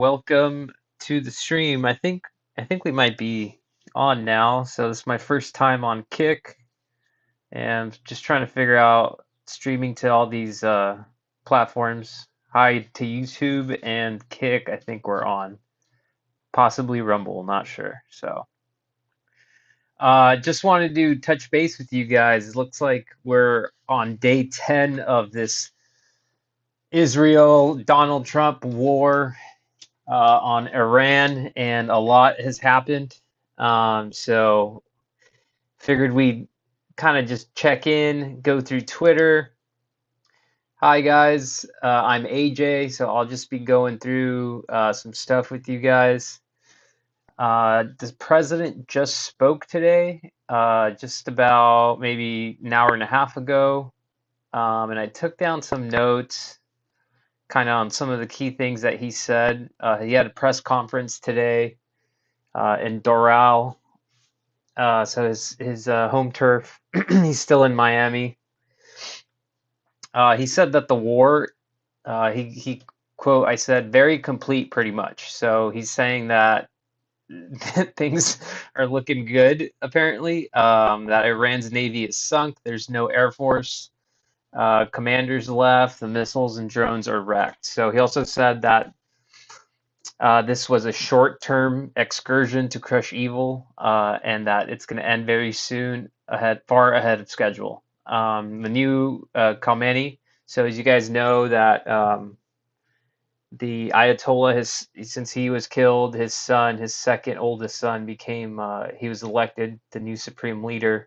Welcome to the stream. I think we might be on now. So this is my first time on Kick and just trying to figure out streaming to all these platforms. Hi to YouTube and Kick. I think we're on. Possibly Rumble, not sure. So just wanted to touch base with you guys. It looks like we're on day 10 of this Israel Donald Trump war on Iran, and a lot has happened. So figured we'd kind of just check in, go through Twitter. Hi guys, I'm AJ, so I'll just be going through some stuff with you guys. The president just spoke today, just about maybe an hour and a half ago, and I took down some notes kind of on some of the key things that he said. He had a press conference today in Doral, so his home turf. He's still in Miami. He said that the war, he quote, I said, very complete, pretty much. So he's saying that things are looking good, apparently. That Iran's navy is sunk. There's no air force. Commanders left. The missiles and drones are wrecked. So he also said that this was a short-term excursion to crush evil, and that it's going to end very soon, far ahead of schedule. The new Khamenei. So as you guys know, that the Ayatollah, since he was killed, his son, his second oldest son, he was elected the new supreme leader.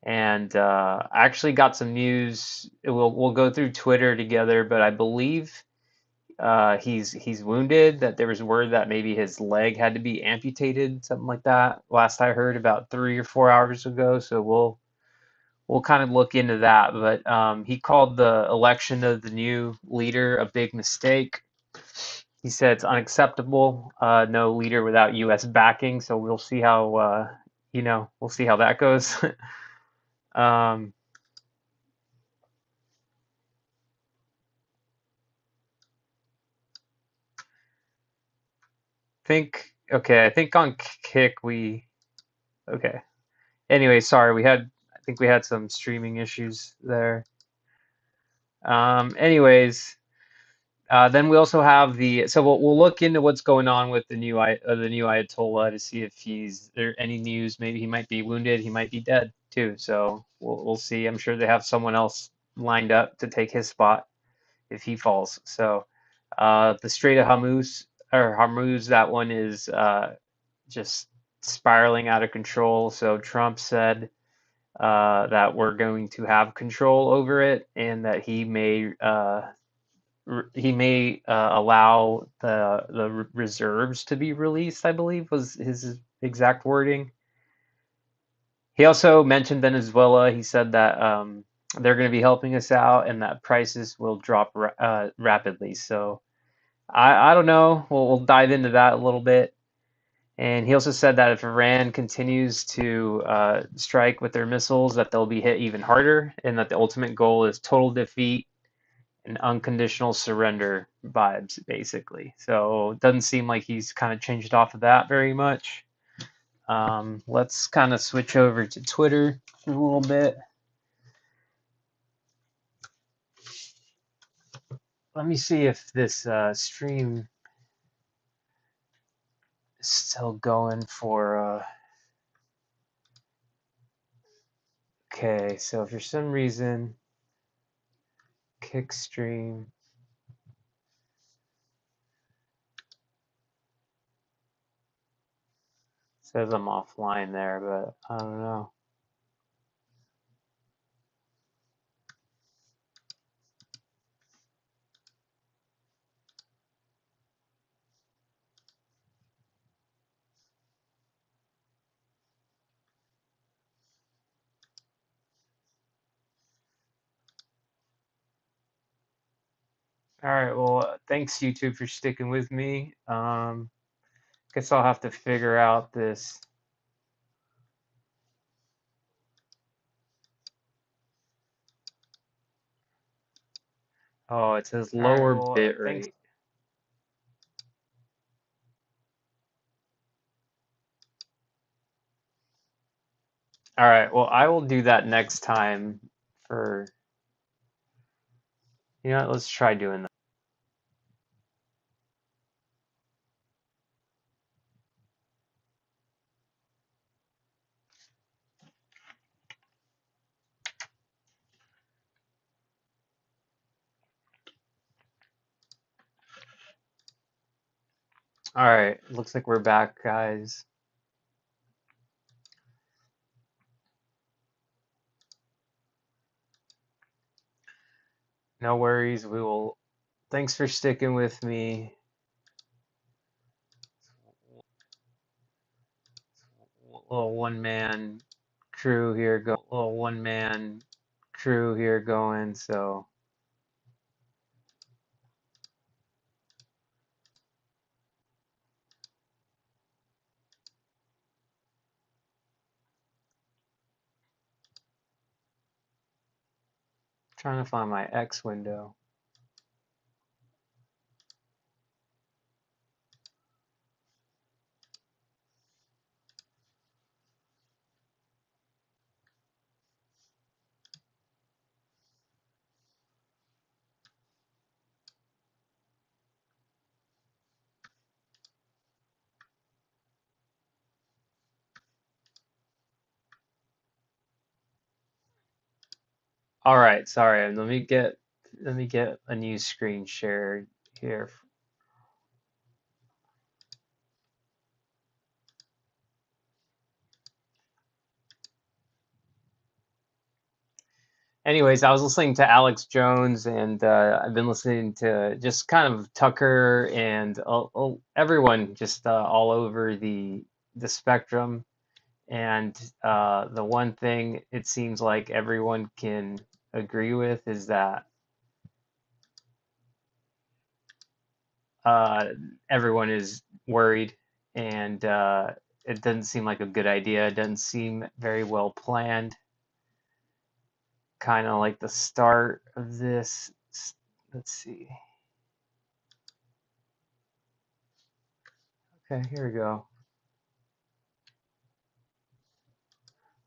And I actually got some news. We'll go through Twitter together, but I believe he's wounded. That there was word that maybe his leg had to be amputated, something like that. Last I heard, about 3 or 4 hours ago. So we'll kind of look into that. But he called the election of the new leader a big mistake. He said it's unacceptable. No leader without U.S. backing. So we'll see how we'll see how that goes. um, I think on Kick we okay. Anyway, sorry, I think we had some streaming issues there. Anyways, then we also have so we'll look into what's going on with the new Ayatollah to see if he's there any news. Maybe he might be wounded, he might be dead too. So we'll see. I'm sure they have someone else lined up to take his spot if he falls. So the Strait of Hormuz, that one is just spiraling out of control. So Trump said that we're going to have control over it, and that he may allow the reserves to be released, I believe was his exact wording. He also mentioned Venezuela. He said that they're going to be helping us out, and that prices will drop rapidly. So I don't know. We'll dive into that a little bit. And he also said that if Iran continues to strike with their missiles, that they'll be hit even harder, and that the ultimate goal is total defeat and unconditional surrender vibes, basically. So it doesn't seem like he's kind of changed off of that very much. Let's kind of switch over to Twitter for a little bit. Let me see if this stream is still going for. Okay, so for some reason, Kick stream. Says I'm offline there, but I don't know. All right, well, thanks YouTube for sticking with me. Guess I'll have to figure out this. Oh, it says lower bit rate. All right, well, I will do that next time for, you know what, let's try doing that. All right, looks like we're back, guys. No worries, we will, thanks for sticking with me. Little one man crew here going, so trying to find my X window. All right, sorry, let me get a new screen shared here. Anyways, I was listening to Alex Jones, and I've been listening to just kind of Tucker and everyone just all over the spectrum. And the one thing it seems like everyone can agree with is that uh, everyone is worried, and it doesn't seem like a good idea. It doesn't seem very well planned. Kind of like the start of this. Let's see. Okay, here we go.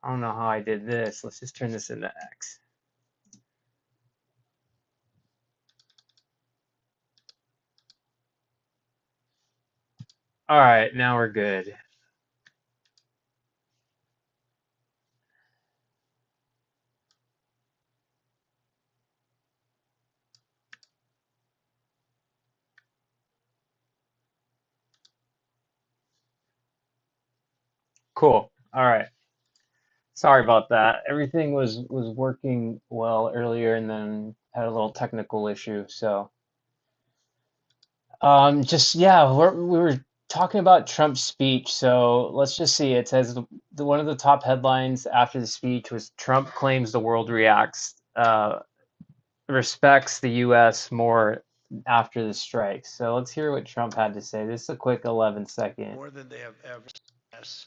I don't know how I did this. Let's just turn this into X. All right, now we're good. Cool. All right. Sorry about that. Everything was working well earlier and then had a little technical issue. So, just yeah, we were talking about Trump's speech. So let's just see. It says one of the top headlines after the speech was Trump claims the world respects the U.S. more after the strike. So let's hear what Trump had to say. This is a quick 11-second. More than they have ever. Yes.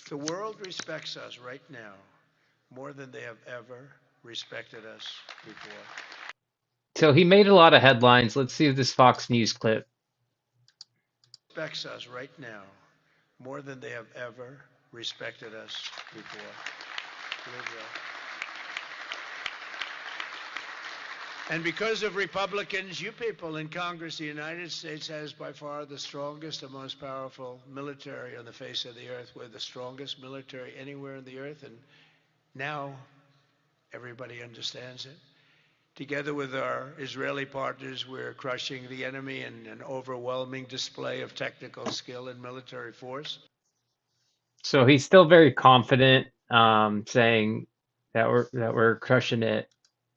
The world respects us right now more than they have ever respected us before. So he made a lot of headlines. Let's see if this Fox News clip. Respects us right now more than they have ever respected us before. And because of Republicans, you people in Congress, the United States has by far the strongest and most powerful military on the face of the earth. We're the strongest military anywhere on the earth, and now everybody understands it. Together with our Israeli partners, we're crushing the enemy in an overwhelming display of technical skill and military force. So he's still very confident, saying that we're crushing it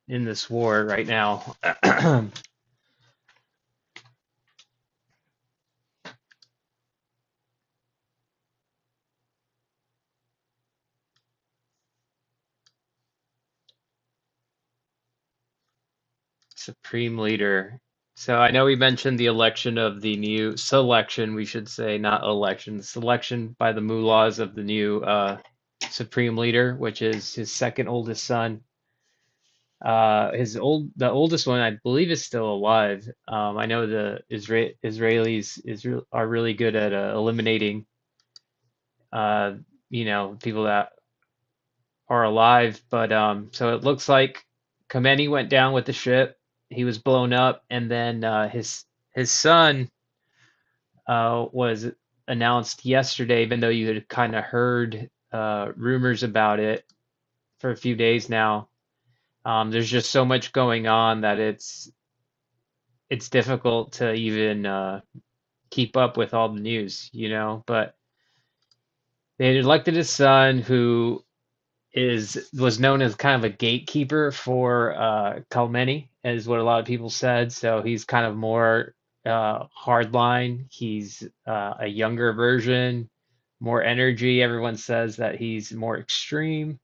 in this war right now. Supreme leader. So I know we mentioned the election of the new selection, we should say, not election, selection by the mullahs of the new supreme leader, which is his second oldest son. The oldest one, I believe, is still alive. I know the Israelis are really good at eliminating, uh, people that are alive. But so it looks like Khamenei went down with the ship. He was blown up, and then his son was announced yesterday, even though you had kind of heard rumors about it for a few days now. There's just so much going on that it's difficult to even keep up with all the news, you know. But they had elected his son, who is was known as kind of a gatekeeper for Khamenei, is what a lot of people said. So he's kind of more hardline. He's a younger version, more energy. Everyone says that he's more extreme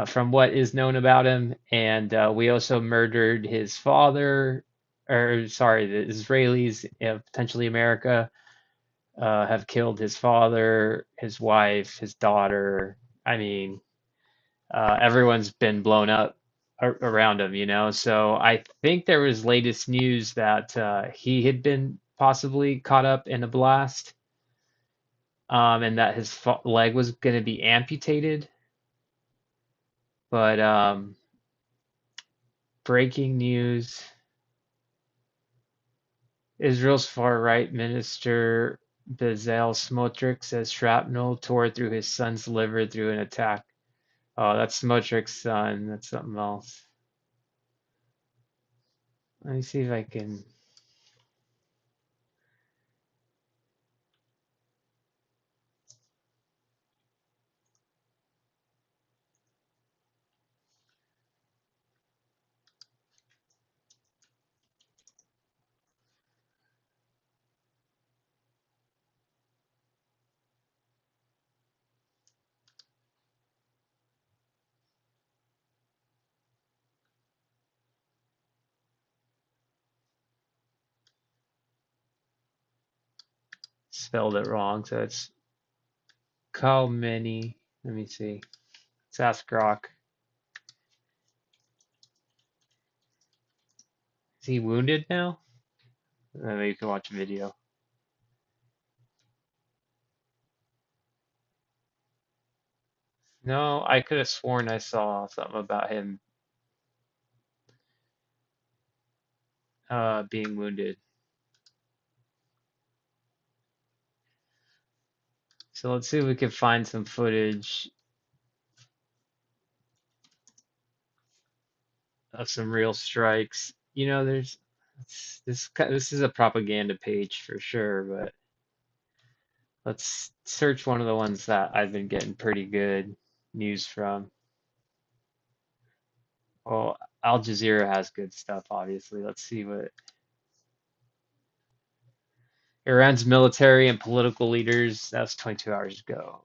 from what is known about him. And we also murdered his father, or sorry, the Israelis, potentially America, have killed his father, his wife, his daughter. I mean, everyone's been blown up around him, you know. So I think there was latest news that he had been possibly caught up in a blast, and that his leg was going to be amputated. But breaking news: Israel's far-right minister Bezalel Smotrich says shrapnel tore through his son's liver through an attack. Oh, that's Smotrich's son. That's something else. Let me see if I can spelled it wrong. So it's Khamenei. Let me see. Let's ask Grok. Is he wounded now? Maybe you can watch a video. No, I could have sworn I saw something about him being wounded. So let's see if we can find some footage of some real strikes. You know, this is a propaganda page for sure, but let's search one of the ones that I've been getting pretty good news from. Well, Al Jazeera has good stuff, obviously. Let's see what Iran's military and political leaders. That's 22 hours ago.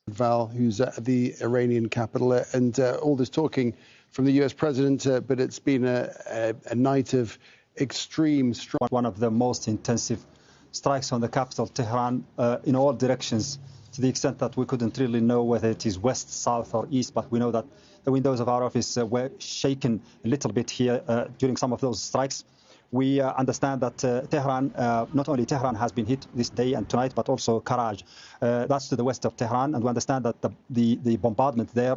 Val, who's at the Iranian capital, and all this talking from the US president, but it's been a night of extreme strike. One of the most intensive strikes on the capital, Tehran, in all directions, to the extent that we couldn't really know whether it is west, south, or east, but we know that the windows of our office were shaken a little bit here during some of those strikes. We understand that Tehran, not only Tehran has been hit this day and tonight, but also Karaj. That's to the west of Tehran, and we understand that the bombardment there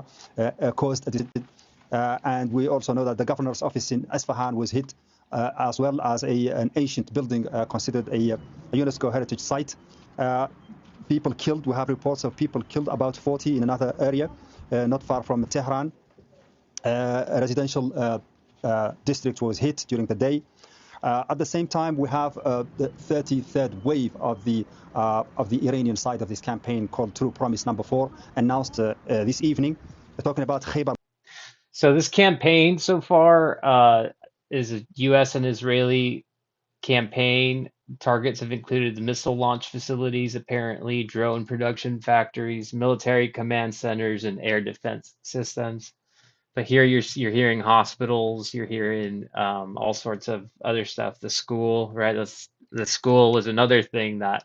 caused and we also know that the governor's office in Isfahan was hit, as well as an ancient building considered a UNESCO heritage site. People killed. We have reports of people killed, about 40 in another area not far from Tehran. A residential district was hit during the day. At the same time, we have the 33rd wave of the Iranian side of this campaign, called True Promise Number 4, announced this evening. We're talking about Khaybar. So this campaign so far is a U.S. and Israeli campaign. Targets have included the missile launch facilities, apparently drone production factories, military command centers, and air defense systems. But here you're hearing hospitals, you're hearing all sorts of other stuff. The school, right? The school was another thing that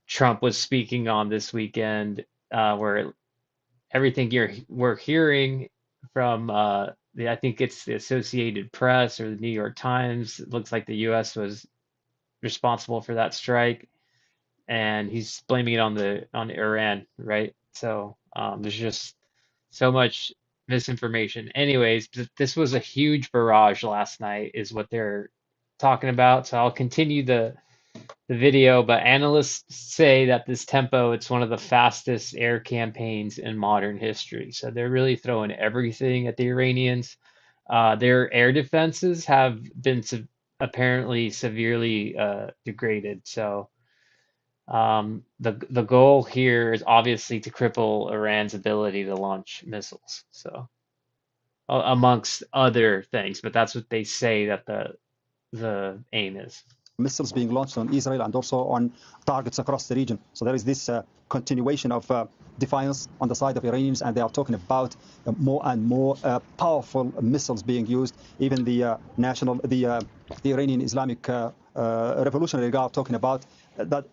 Trump was speaking on this weekend, where everything we're hearing from I think it's the Associated Press or the New York Times. It looks like the U.S. was responsible for that strike, and he's blaming it on Iran, right? So there's just so much misinformation. Anyways, this was a huge barrage last night, is what they're talking about. So I'll continue the video, but analysts say that this tempo, it's one of the fastest air campaigns in modern history. So they're really throwing everything at the Iranians. Their air defenses have been apparently severely degraded. So the goal here is obviously to cripple Iran's ability to launch missiles. So amongst other things, but that's what they say that the aim is. Missiles being launched on Israel and also on targets across the region. So there is this continuation of defiance on the side of Iranians, and they are talking about more and more powerful missiles being used. Even the Iranian Islamic Revolutionary Guard talking about that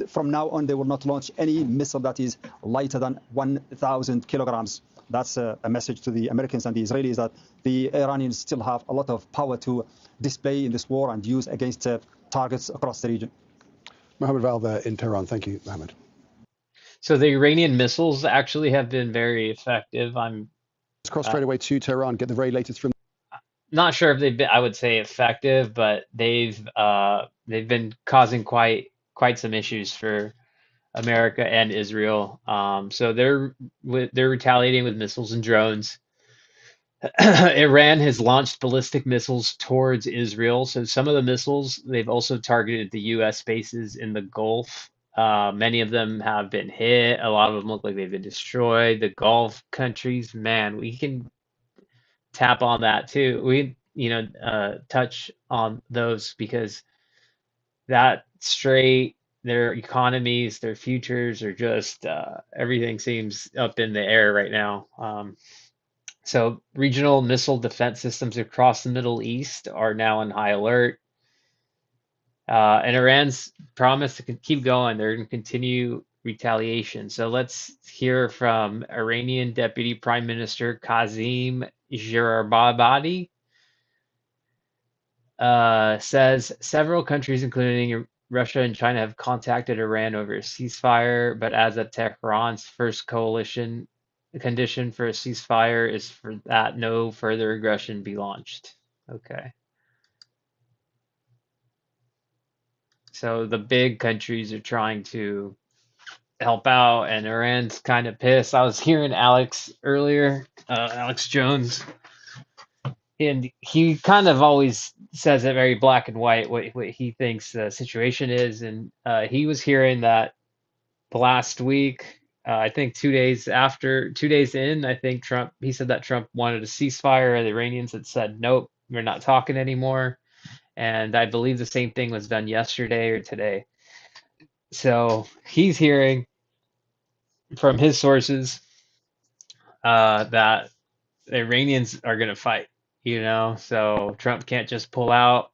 from now on they will not launch any missile that is lighter than 1,000 kilograms. That's a message to the Americans and the Israelis that the Iranians still have a lot of power to display in this war and use against targets across the region. Mohammed Val there in Tehran. Thank you, Mohammed. So the Iranian missiles actually have been very effective. Let's cross straight away to Tehran, get the very latest from. Not sure if they've been, I would say, effective, but they've been causing quite some issues for America and Israel. So they're retaliating with missiles and drones. Iran has launched ballistic missiles towards Israel. So some of the missiles, they've also targeted the U.S. bases in the Gulf. Many of them have been hit. A lot of them look like they've been destroyed. The Gulf countries, man, we can tap on that too. We, touch on those because that strait, their economies, their futures are just everything seems up in the air right now. So regional missile defense systems across the Middle East are now on high alert. And Iran's promised to keep going. They're going to continue retaliation. So let's hear from Iranian Deputy Prime Minister Kazim Gharibbabadi. Says several countries, including Russia and China, have contacted Iran over a ceasefire, but as of Tehran's first coalition, the condition for a ceasefire is for that no further aggression be launched. Okay. So the big countries are trying to help out, and Iran's kind of pissed. I was hearing Alex earlier, Alex Jones, and he kind of always says it very black and white what he thinks the situation is. And he was hearing that last week, I think 2 days in, I think he said that Trump wanted a ceasefire. The Iranians had said, nope, we're not talking anymore. And I believe the same thing was done yesterday or today. So he's hearing from his sources that the Iranians are going to fight, so Trump can't just pull out,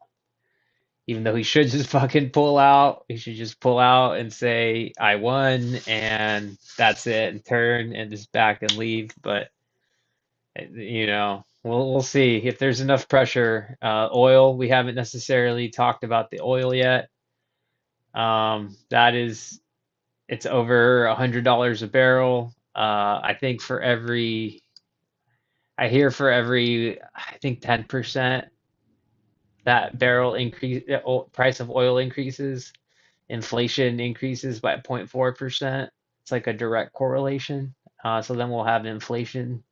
even though he should just fucking pull out. He should just pull out and say, I won, and that's it, and turn and just back and leave. But, we'll see if there's enough pressure. Oil, we haven't necessarily talked about the oil yet. It's over $100 a barrel. I think for every, I think 10% that barrel increase, price of oil increases, inflation increases by 0.4%. It's like a direct correlation. So then we'll have inflation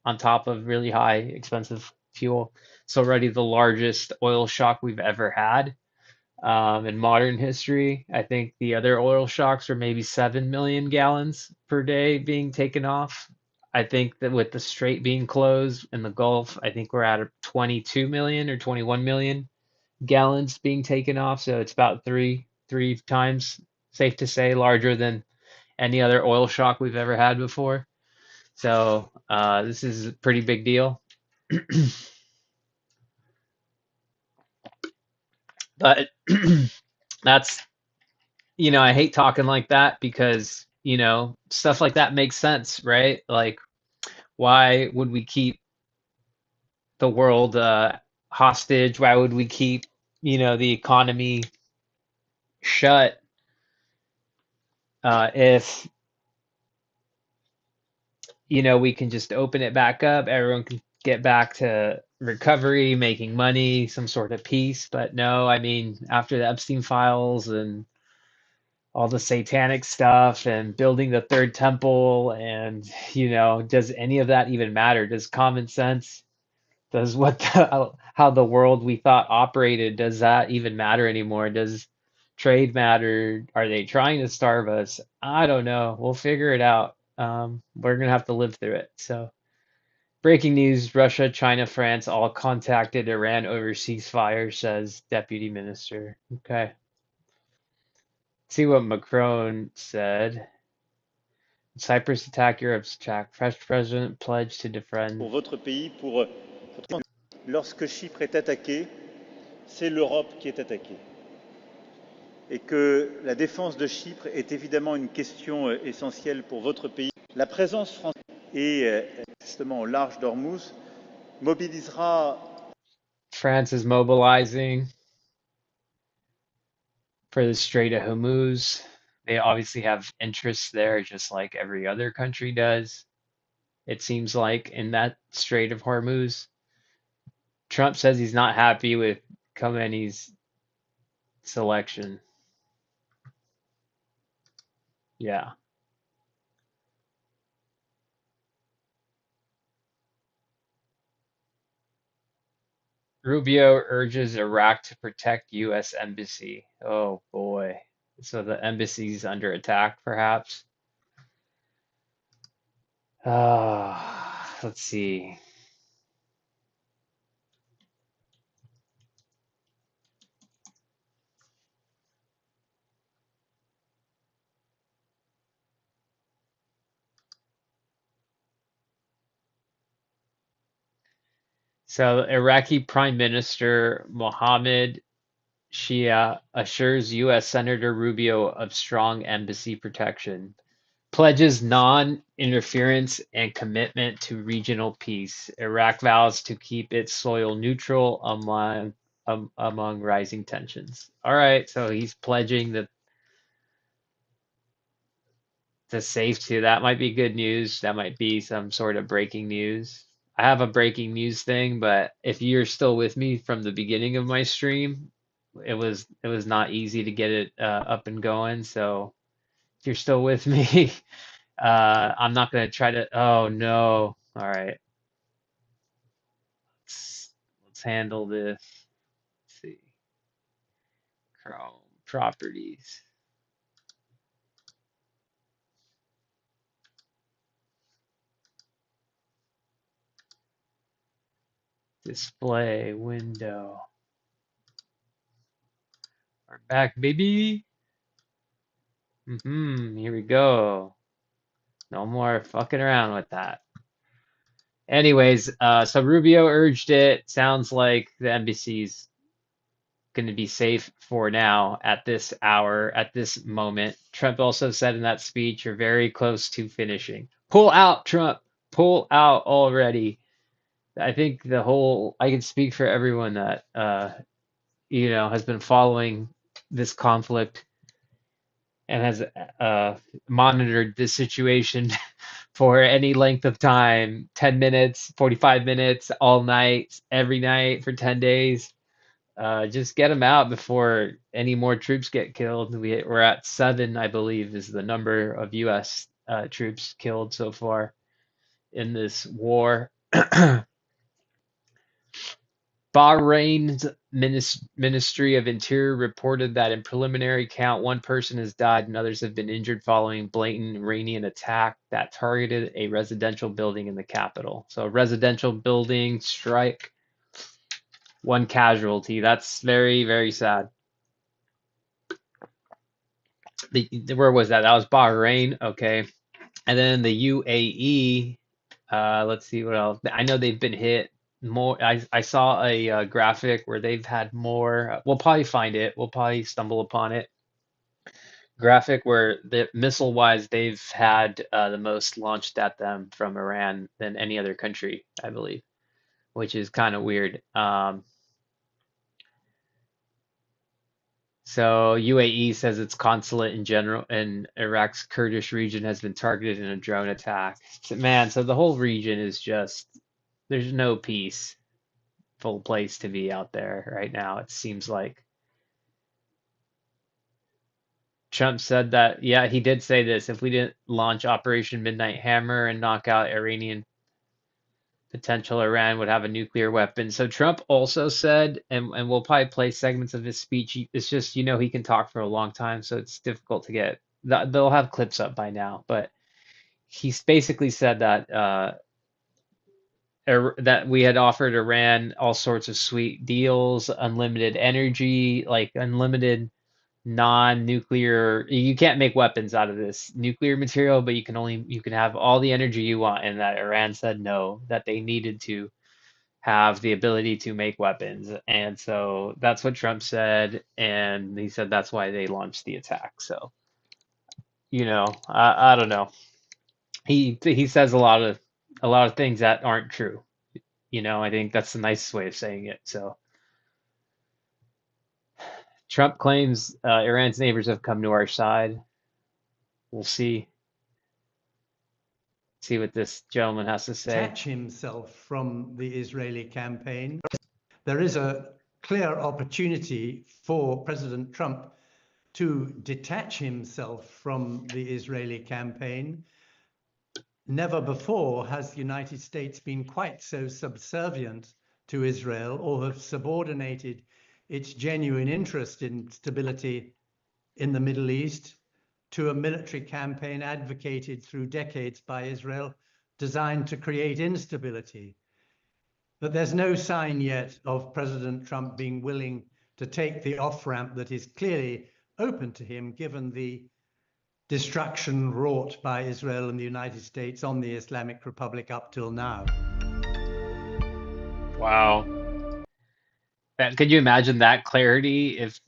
on top of really high, expensive fuel. It's already the largest oil shock we've ever had in modern history. I think the other oil shocks are maybe 7 million gallons per day being taken off. I think that with the strait being closed in the Gulf, I think we're at 22 million or 21 million gallons being taken off. So it's about three times, safe to say, larger than any other oil shock we've ever had before. So this is a pretty big deal. But that's, I hate talking like that because, stuff like that makes sense, right? Like, why would we keep the world hostage? Why would we keep, the economy shut if we can just open it back up, everyone can get back to recovery, making money, some sort of peace. But no, I mean, after the Epstein files and all the satanic stuff and building the third temple, and does any of that even matter? Does common sense, does how the world we thought operated, does that even matter anymore? Does trade matter? Are they trying to starve us? I don't know. We'll figure it out. We're gonna have to live through it. So, breaking news: Russia, China, France all contacted Iran over ceasefire, says deputy minister. Okay. See what Macron said. Cyprus attack, Europe's attack. French president pledged to defend. Pour votre pays, lorsque Chypre est attaqué, c'est l'Europe qui est attaquée. Et que la défense de Chypre est évidemment une question essentielle pour votre pays. La présence française et justement au large d'Ormuz mobilisera. France is mobilizing for the Strait of Hormuz. They obviously have interests there, just like every other country does. It seems like in that Strait of Hormuz. Trump says he's not happy with Khamenei's selection. Yeah. Rubio urges Iraq to protect U.S. embassy. Oh boy. So the embassy's under attack, perhaps. Let's see. So Iraqi Prime Minister Mohammed Shia assures U.S. Senator Rubio of strong embassy protection, pledges non-interference and commitment to regional peace. Iraq vows to keep its soil neutral among rising tensions. All right, so he's pledging the safety. That might be good news. That might be some sort of breaking news. I have a breaking news thing, but if you're still with me from the beginning of my stream, it was not easy to get it up and going. So if you're still with me, I'm not gonna try to. Oh no! All right, let's handle this. Let's see, Chrome properties, display window. We're back, baby. Here we go. No more fucking around with that. Anyways, so Rubio urged it. Sounds like the embassy's going to be safe for now at this hour, at this moment. Trump also said in that speech, you're very close to finishing. Pull out, Trump. Pull out already. I think I can speak for everyone that, has been following this conflict and has monitored this situation for any length of time, 10 minutes, 45 minutes, all night, every night for 10 days. Just get them out before any more troops get killed. We're at 7, I believe, is the number of U.S. Troops killed so far in this war. Bahrain's Ministry of Interior reported that in preliminary count, one person has died and others have been injured following blatant Iranian attack that targeted a residential building in the capital. So, a residential building strike, one casualty. That's very, very sad. Where was that? That was Bahrain. Okay. And then the UAE, let's see what else. I know they've been hit more. I saw a graphic where they've had more. We'll probably find it. We'll probably stumble upon it. Graphic where the missile wise they've had the most launched at them from Iran than any other country, I believe, which is kind of weird. So UAE says its consulate in general in Iraq's Kurdish region has been targeted in a drone attack. So, man, so the whole region is just there's no peaceful place to be out there right now. It seems like Trump said that, yeah, he did say this. If we didn't launch Operation Midnight Hammer and knock out Iranian potential, Iran would have a nuclear weapon. So Trump also said, and we'll probably play segments of his speech. It's just, he can talk for a long time, so it's difficult to get. They'll have clips up by now, but he's basically said that that we had offered Iran all sorts of sweet deals, unlimited energy, like unlimited non-nuclear. You can't make weapons out of this nuclear material, but you can have all the energy you want, and that Iran said no, that they needed to have the ability to make weapons. And so that's what Trump said, and he said that's why they launched the attack. So, I don't know. He says a lot of things that aren't true. I think that's the nicest way of saying it. So Trump claims Iran's neighbors have come to our side. We'll see what this gentleman has to say. Detach himself from the Israeli campaign. There is a clear opportunity for President Trump to detach himself from the Israeli campaign. Never before has the United States been quite so subservient to Israel or have subordinated its genuine interest in stability in the Middle East to a military campaign advocated through decades by Israel designed to create instability. But there's no sign yet of President Trump being willing to take the off-ramp that is clearly open to him, given the destruction wrought by Israel and the United States on the Islamic Republic up till now. Wow. Could you imagine that clarity if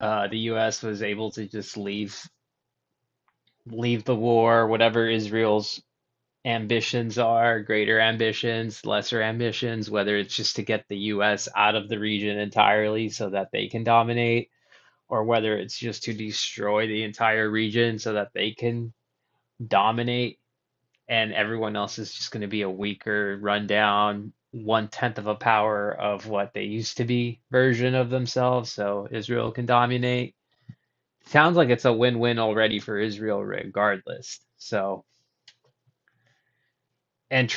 the U.S. was able to just leave the war, whatever Israel's ambitions are, greater ambitions, lesser ambitions, whether it's just to get the US out of the region entirely so that they can dominate, or whether it's just to destroy the entire region so that they can dominate, and everyone else is just going to be a weaker, rundown, 1/10 of a power of what they used to be version of themselves, so Israel can dominate. Sounds like it's a win-win already for Israel regardless. So, and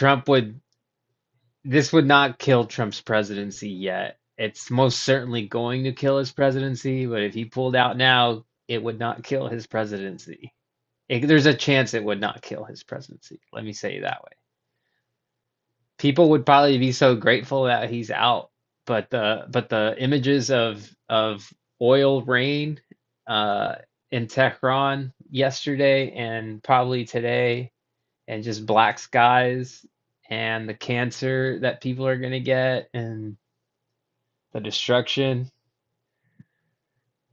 this would not kill Trump's presidency yet. It's most certainly going to kill his presidency, but if he pulled out now, it would not kill his presidency. There's a chance it would not kill his presidency. Let me say it that way. People would probably be so grateful that he's out, but the images of oil rain uh, in Tehran yesterday and probably today, and just black skies and the cancer that people are going to get and the destruction.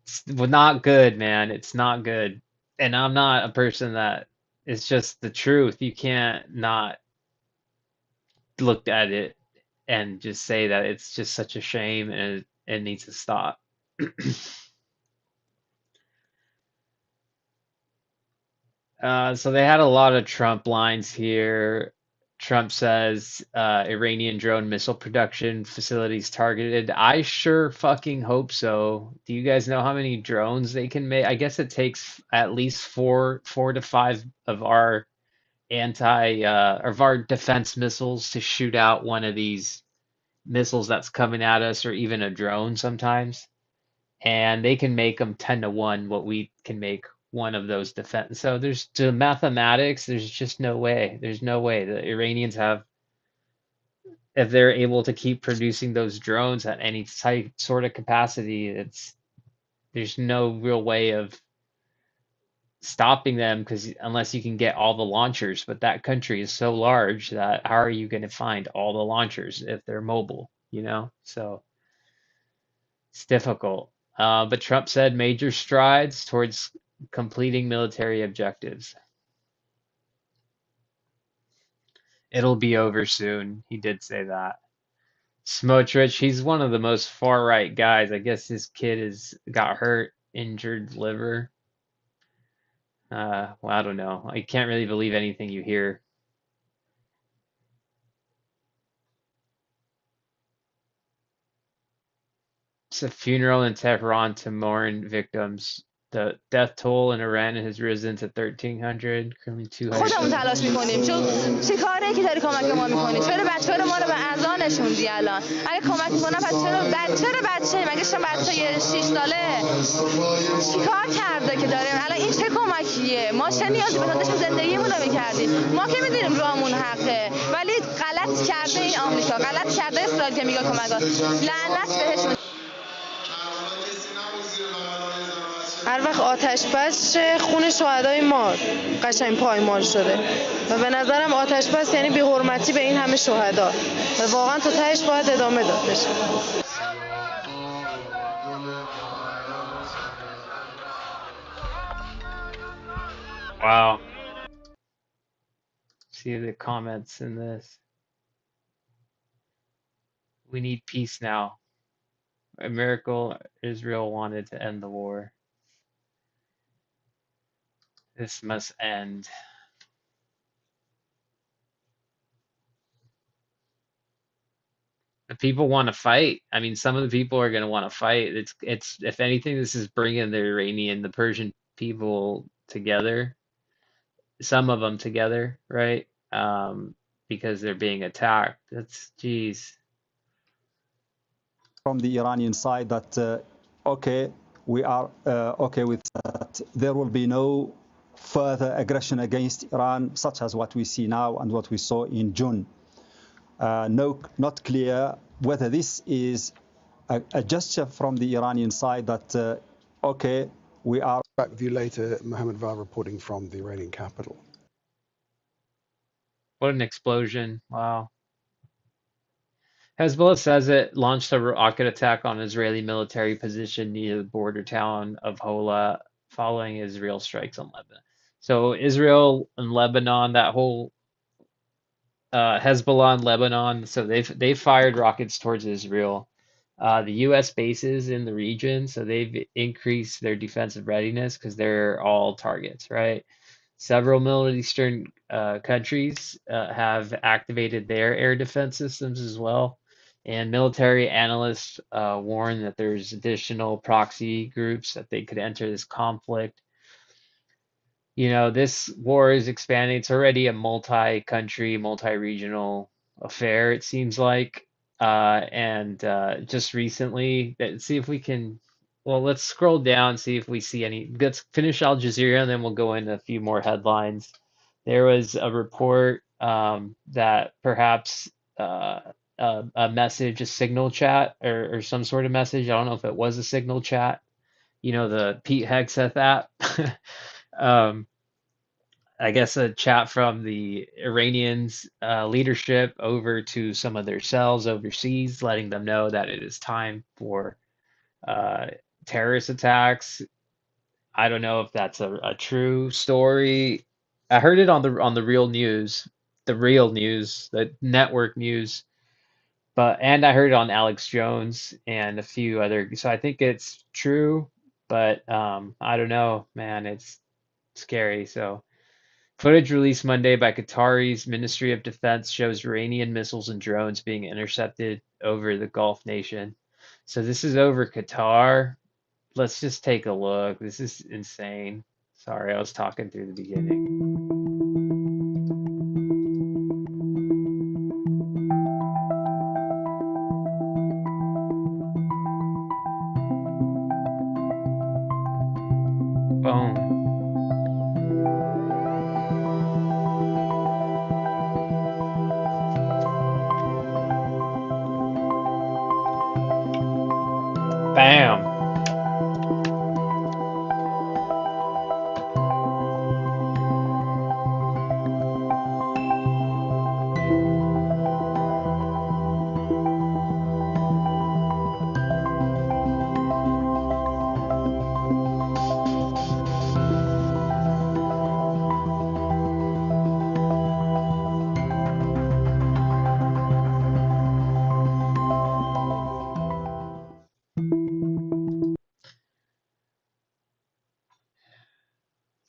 It's not good, man. It's not good. And I'm not a person that it's just the truth. You can't not look at it and just say that it's just such a shame and it needs to stop. So they had a lot of Trump lines here. Trump says Iranian drone missile production facilities targeted. I sure fucking hope so. Do you guys know how many drones they can make? I guess it takes at least four to five of our of our defense missiles to shoot out one of these missiles that's coming at us, or even a drone sometimes. And they can make them 10 to 1 what we can make one of those defense. So there's the mathematics, there's just no way. There's no way the Iranians have, if they're able to keep producing those drones at any type sort of capacity, there's no real way of stopping them, because unless you can get all the launchers, but that country is so large that how are you going to find all the launchers if they're mobile? So it's difficult. But Trump said major strides towards completing military objectives. It'll be over soon. He did say that. Smotrich, he's one of the most far right guys. I guess his kid is got hurt, injured liver. Well, I don't know. I can't really believe anything you hear. It's a funeral in Tehran to mourn victims. The death toll in Iran has risen to 1,300, currently 200. خودمون تلاش میکنیم چون چه کاری که داری کمک ما میکنی چرا بچه‌ها رو ما رو به اذانشون دی الان اگه کمک میکنم چرا بچه مگه شما بچه 6 ساله چیکار کرده که داریم الان این چه کمکیه ما چه نیازی به داشتیم زندگیمون رو میکردیم ما که میدونیم راهمون حقه ولی غلط کرده این آمریکا غلط کرده اسرائیل که میگه کمک لعنت بهشون هر وقت آتش بس شه خون شهدای ما قشنگ پایمال شده و به نظرم آتش بس یعنی بی‌حرمتی به این همه شهدا و واقعا تا تهش باید ادامه داد بشه. Wow. See the comments in this. We need peace now. A miracle Israel wanted to end the war. This must end. The people want to fight. I mean, some of the people are going to want to fight. It's if anything, this is bringing the Iranian, the Persian people together. Some of them together, right? Because they're being attacked. That's geez. From the Iranian side that okay, we are okay with that. There will be no further aggression against Iran, such as what we see now and what we saw in June. No, not clear whether this is a gesture from the Iranian side that okay, we are Back with you later, Mohammed Var reporting from the Iranian capital. What an explosion. Wow. Hezbollah says it launched a rocket attack on Israeli military position near the border town of Hola following Israel strikes on Lebanon. So Israel and Lebanon, that whole Hezbollah and Lebanon, so they've fired rockets towards Israel. The U.S. bases in the region, so they've increased their defensive readiness because they're all targets, right? Several Middle Eastern countries have activated their air defense systems as well. And military analysts warn that there's additional proxy groups that they could enter this conflict. You know, this war is expanding. It's already a multi-country, multi-regional affair, it seems like. And just recently, let's see if we can, well, let's scroll down, see if we see any. Let's finish Al Jazeera, and then we'll go into a few more headlines. There was a report that perhaps a message, a signal chat, or some sort of message. I don't know if it was a signal chat. You know, the Pete Hegseth app. I guess a chat from the Iranians leadership over to some of their cells overseas, letting them know that it is time for terrorist attacks. I don't know if that's a true story. I heard it on the real news, the network news, and I heard it on Alex Jones and a few other. So I think it's true, but I don't know, man. It's scary. So. Footage released Monday by Qatari's Ministry of Defense shows Iranian missiles and drones being intercepted over the Gulf nation. So this is over Qatar. Let's just take a look. This is insane. Sorry, I was talking through the beginning. Boom. Bam.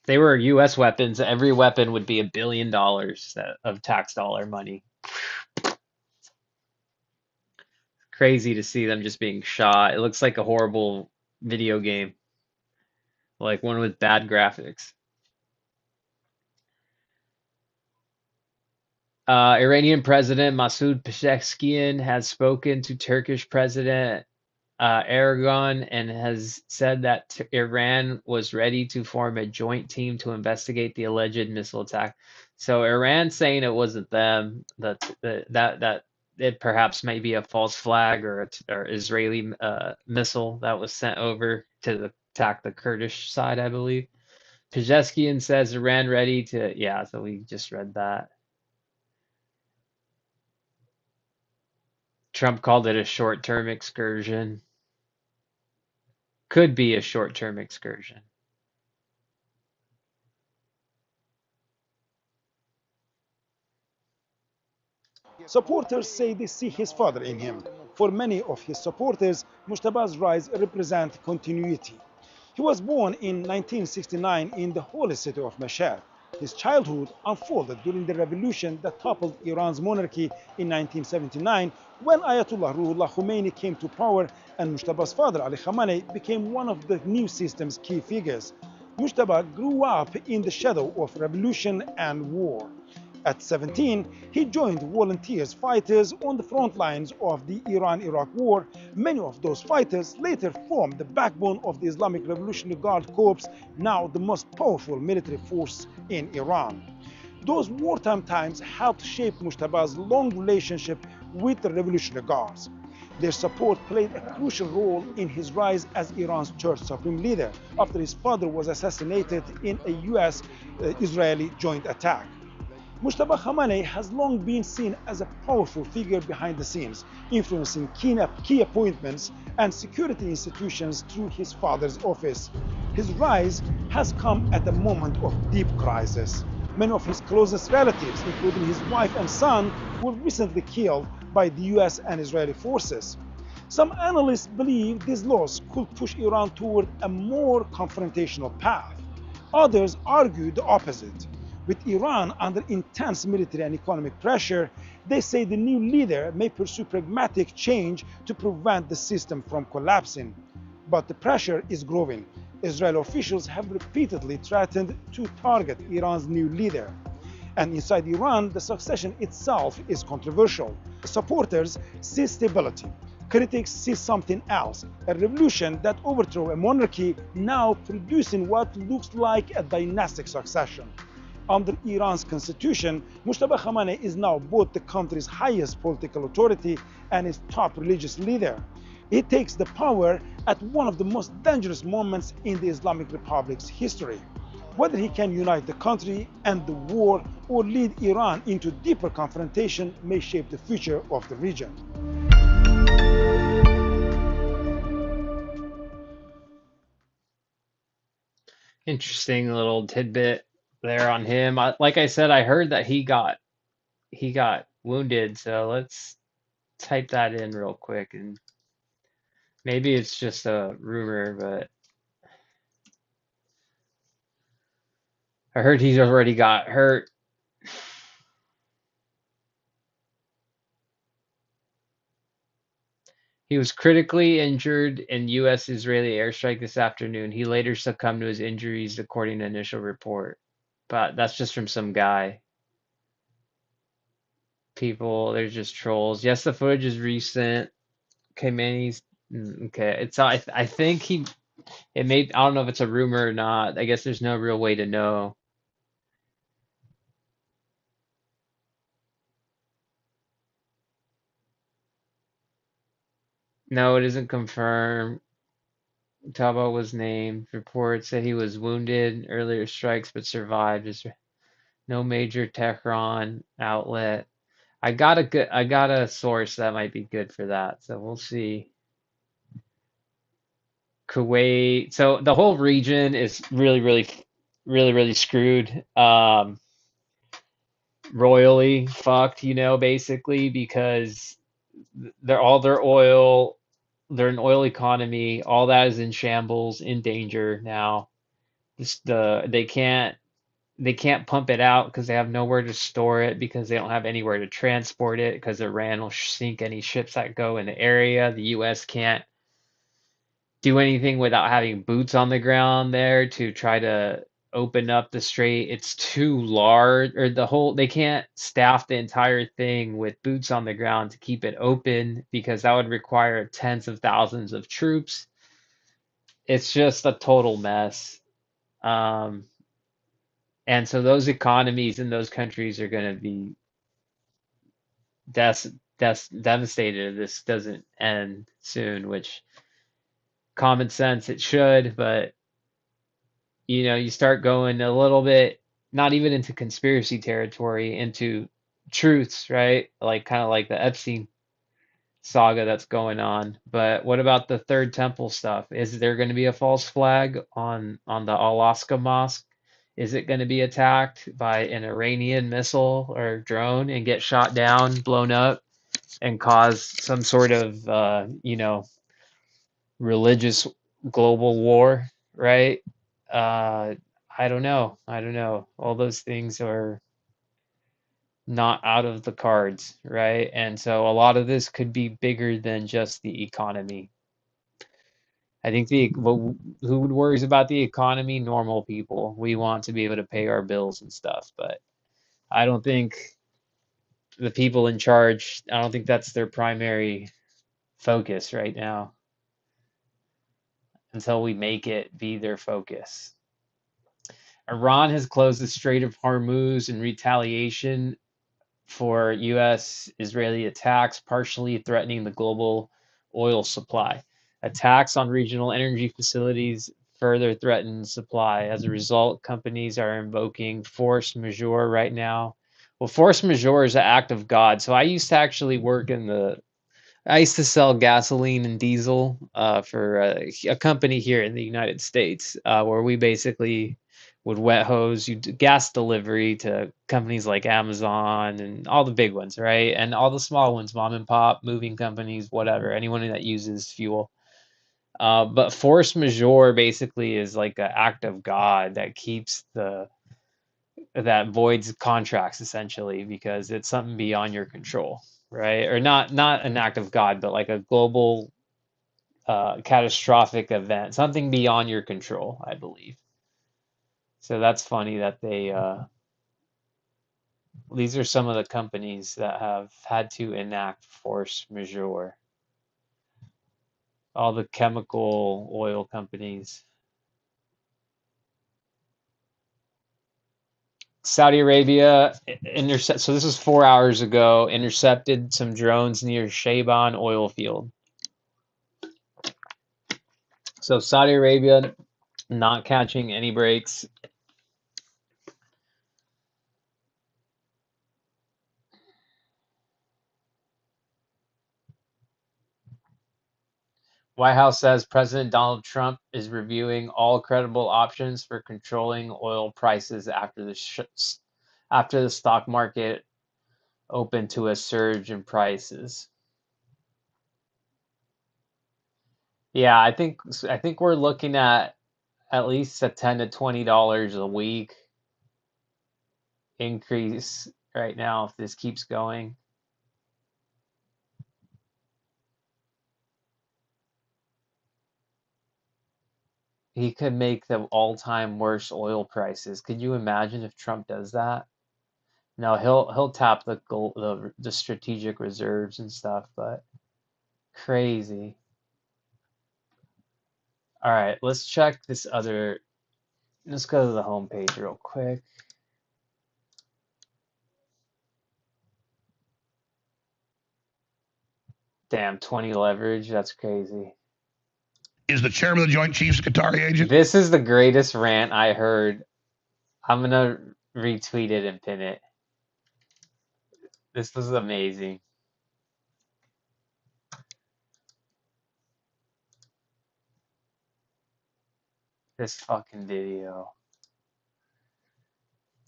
They were US weapons. Every weapon would be $1 billion of tax dollar money. Crazy to see them just being shot. It looks like a horrible video game, like one with bad graphics. Iranian President Masoud Pezeshkian has spoken to Turkish President Erdogan and has said that Iran was ready to form a joint team to investigate the alleged missile attack. So Iran saying it wasn't them, that it perhaps may be a false flag or Israeli missile that was sent over to attack the Kurdish side, I believe. Pezeshkian says Iran ready to, yeah, so we just read that. Trump called it a short-term excursion. Could be a short-term excursion. Supporters say they see his father in him. For many of his supporters, Mojtaba's rise represents continuity. He was born in 1969 in the holy city of Mashhad. His childhood unfolded during the revolution that toppled Iran's monarchy in 1979 when Ayatollah Ruhollah Khomeini came to power and Mojtaba's father Ali Khamenei became one of the new system's key figures. Mojtaba grew up in the shadow of revolution and war. At 17, he joined volunteers fighters on the front lines of the Iran-Iraq War. Many of those fighters later formed the backbone of the Islamic Revolutionary Guard Corps, now the most powerful military force in Iran. Those wartime times helped shape Mojtaba's long relationship with the Revolutionary Guards. Their support played a crucial role in his rise as Iran's third supreme leader after his father was assassinated in a US-Israeli joint attack. Mojtaba Khamenei has long been seen as a powerful figure behind the scenes, influencing key appointments and security institutions through his father's office. His rise has come at a moment of deep crisis. Many of his closest relatives, including his wife and son, were recently killed by the US and Israeli forces. Some analysts believe this loss could push Iran toward a more confrontational path. Others argue the opposite. With Iran under intense military and economic pressure, they say the new leader may pursue pragmatic change to prevent the system from collapsing. But the pressure is growing. Israeli officials have repeatedly threatened to target Iran's new leader. And inside Iran, the succession itself is controversial. Supporters see stability. Critics see something else, a revolution that overthrew a monarchy, now producing what looks like a dynastic succession. Under Iran's constitution, Mojtaba Khamenei is now both the country's highest political authority and its top religious leader. He takes the power at one of the most dangerous moments in the Islamic Republic's history. Whether he can unite the country and the war or lead Iran into deeper confrontation may shape the future of the region. Interesting little tidbit there on him. Like I said, I heard that he got wounded, so let's type that in real quick, and maybe it's just a rumor, but I heard he's already got hurt. He was critically injured in U.S.-Israeli airstrike this afternoon. He later succumbed to his injuries, according to initial report. But that's just from some guy. People, they're just trolls. Yes, the footage is recent. Khamenei's okay. It's I think it made, I don't know if it's a rumor or not. I guess there's no real way to know. No, it isn't confirmed. Tabo was named. Reports said he was wounded in earlier strikes but survived. There's no major Tehran outlet. I got a source that might be good for that, so we'll see. Kuwait. So the whole region is really screwed. Royally fucked, basically because their oil, they're an oil economy. All that is in shambles, in danger now. They can't pump it out because they have nowhere to store it because they don't have anywhere to transport it because Iran will sink any ships that go in the area. The U.S. can't do anything without having boots on the ground there to try to open up the strait. It's too large, or they can't staff the entire thing with boots on the ground to keep it open because that would require tens of thousands of troops. It's just a total mess. Um, and so those economies in those countries are going to be des devastated if this doesn't end soon, which common sense it should, but you start going a little bit, not even into conspiracy territory, into truths, right? Like kind of like the Epstein saga that's going on. But what about the Third Temple stuff? Is there going to be a false flag on the Alaska Mosque? Is it going to be attacked by an Iranian missile or drone and get shot down, blown up, and cause some sort of religious global war, right? Uh, I don't know. I don't know. All those things are not out of the cards, right? And so a lot of this could be bigger than just the economy. I think who worries about the economy? Normal people. We want to be able to pay our bills and stuff, but I don't think the people in charge, I don't think that's their primary focus right now until we make it be their focus. Iran has closed the Strait of Hormuz in retaliation for U.S. Israeli attacks, partially threatening the global oil supply. Attacks on regional energy facilities further threaten supply. As a result, companies are invoking force majeure right now. Well, force majeure is an act of God. So I used to actually work I used to sell gasoline and diesel for a company here in the United States, where we basically would wet hose gas delivery to companies like Amazon and all the big ones, right? And all the small ones, mom and pop, moving companies, whatever, anyone that uses fuel. But force majeure basically is like an act of God that that voids contracts essentially because it's something beyond your control, right? Or not an act of God, but like a global catastrophic event, something beyond your control, I believe. So that's funny that these are some of the companies that have had to enact force majeure. All the chemical oil companies. Saudi Arabia so this was 4 hours ago, intercepted some drones near Shaban oil field. So Saudi Arabia not catching any breaks. White House says President Donald Trump is reviewing all credible options for controlling oil prices after the stock market opened to a surge in prices. Yeah, I think we're looking at least a $10 to $20 a week increase right now if this keeps going. He could make the all-time worst oil prices. Could you imagine if Trump does that? No, he'll tap the strategic reserves and stuff, but crazy. All right, let's check this other. Let's go to the homepage real quick. Damn, 20 leverage. That's crazy. Is the chairman of the Joint Chiefs a Qatari agent? This is the greatest rant I heard. I'm gonna retweet it and pin it. This was amazing. This fucking video.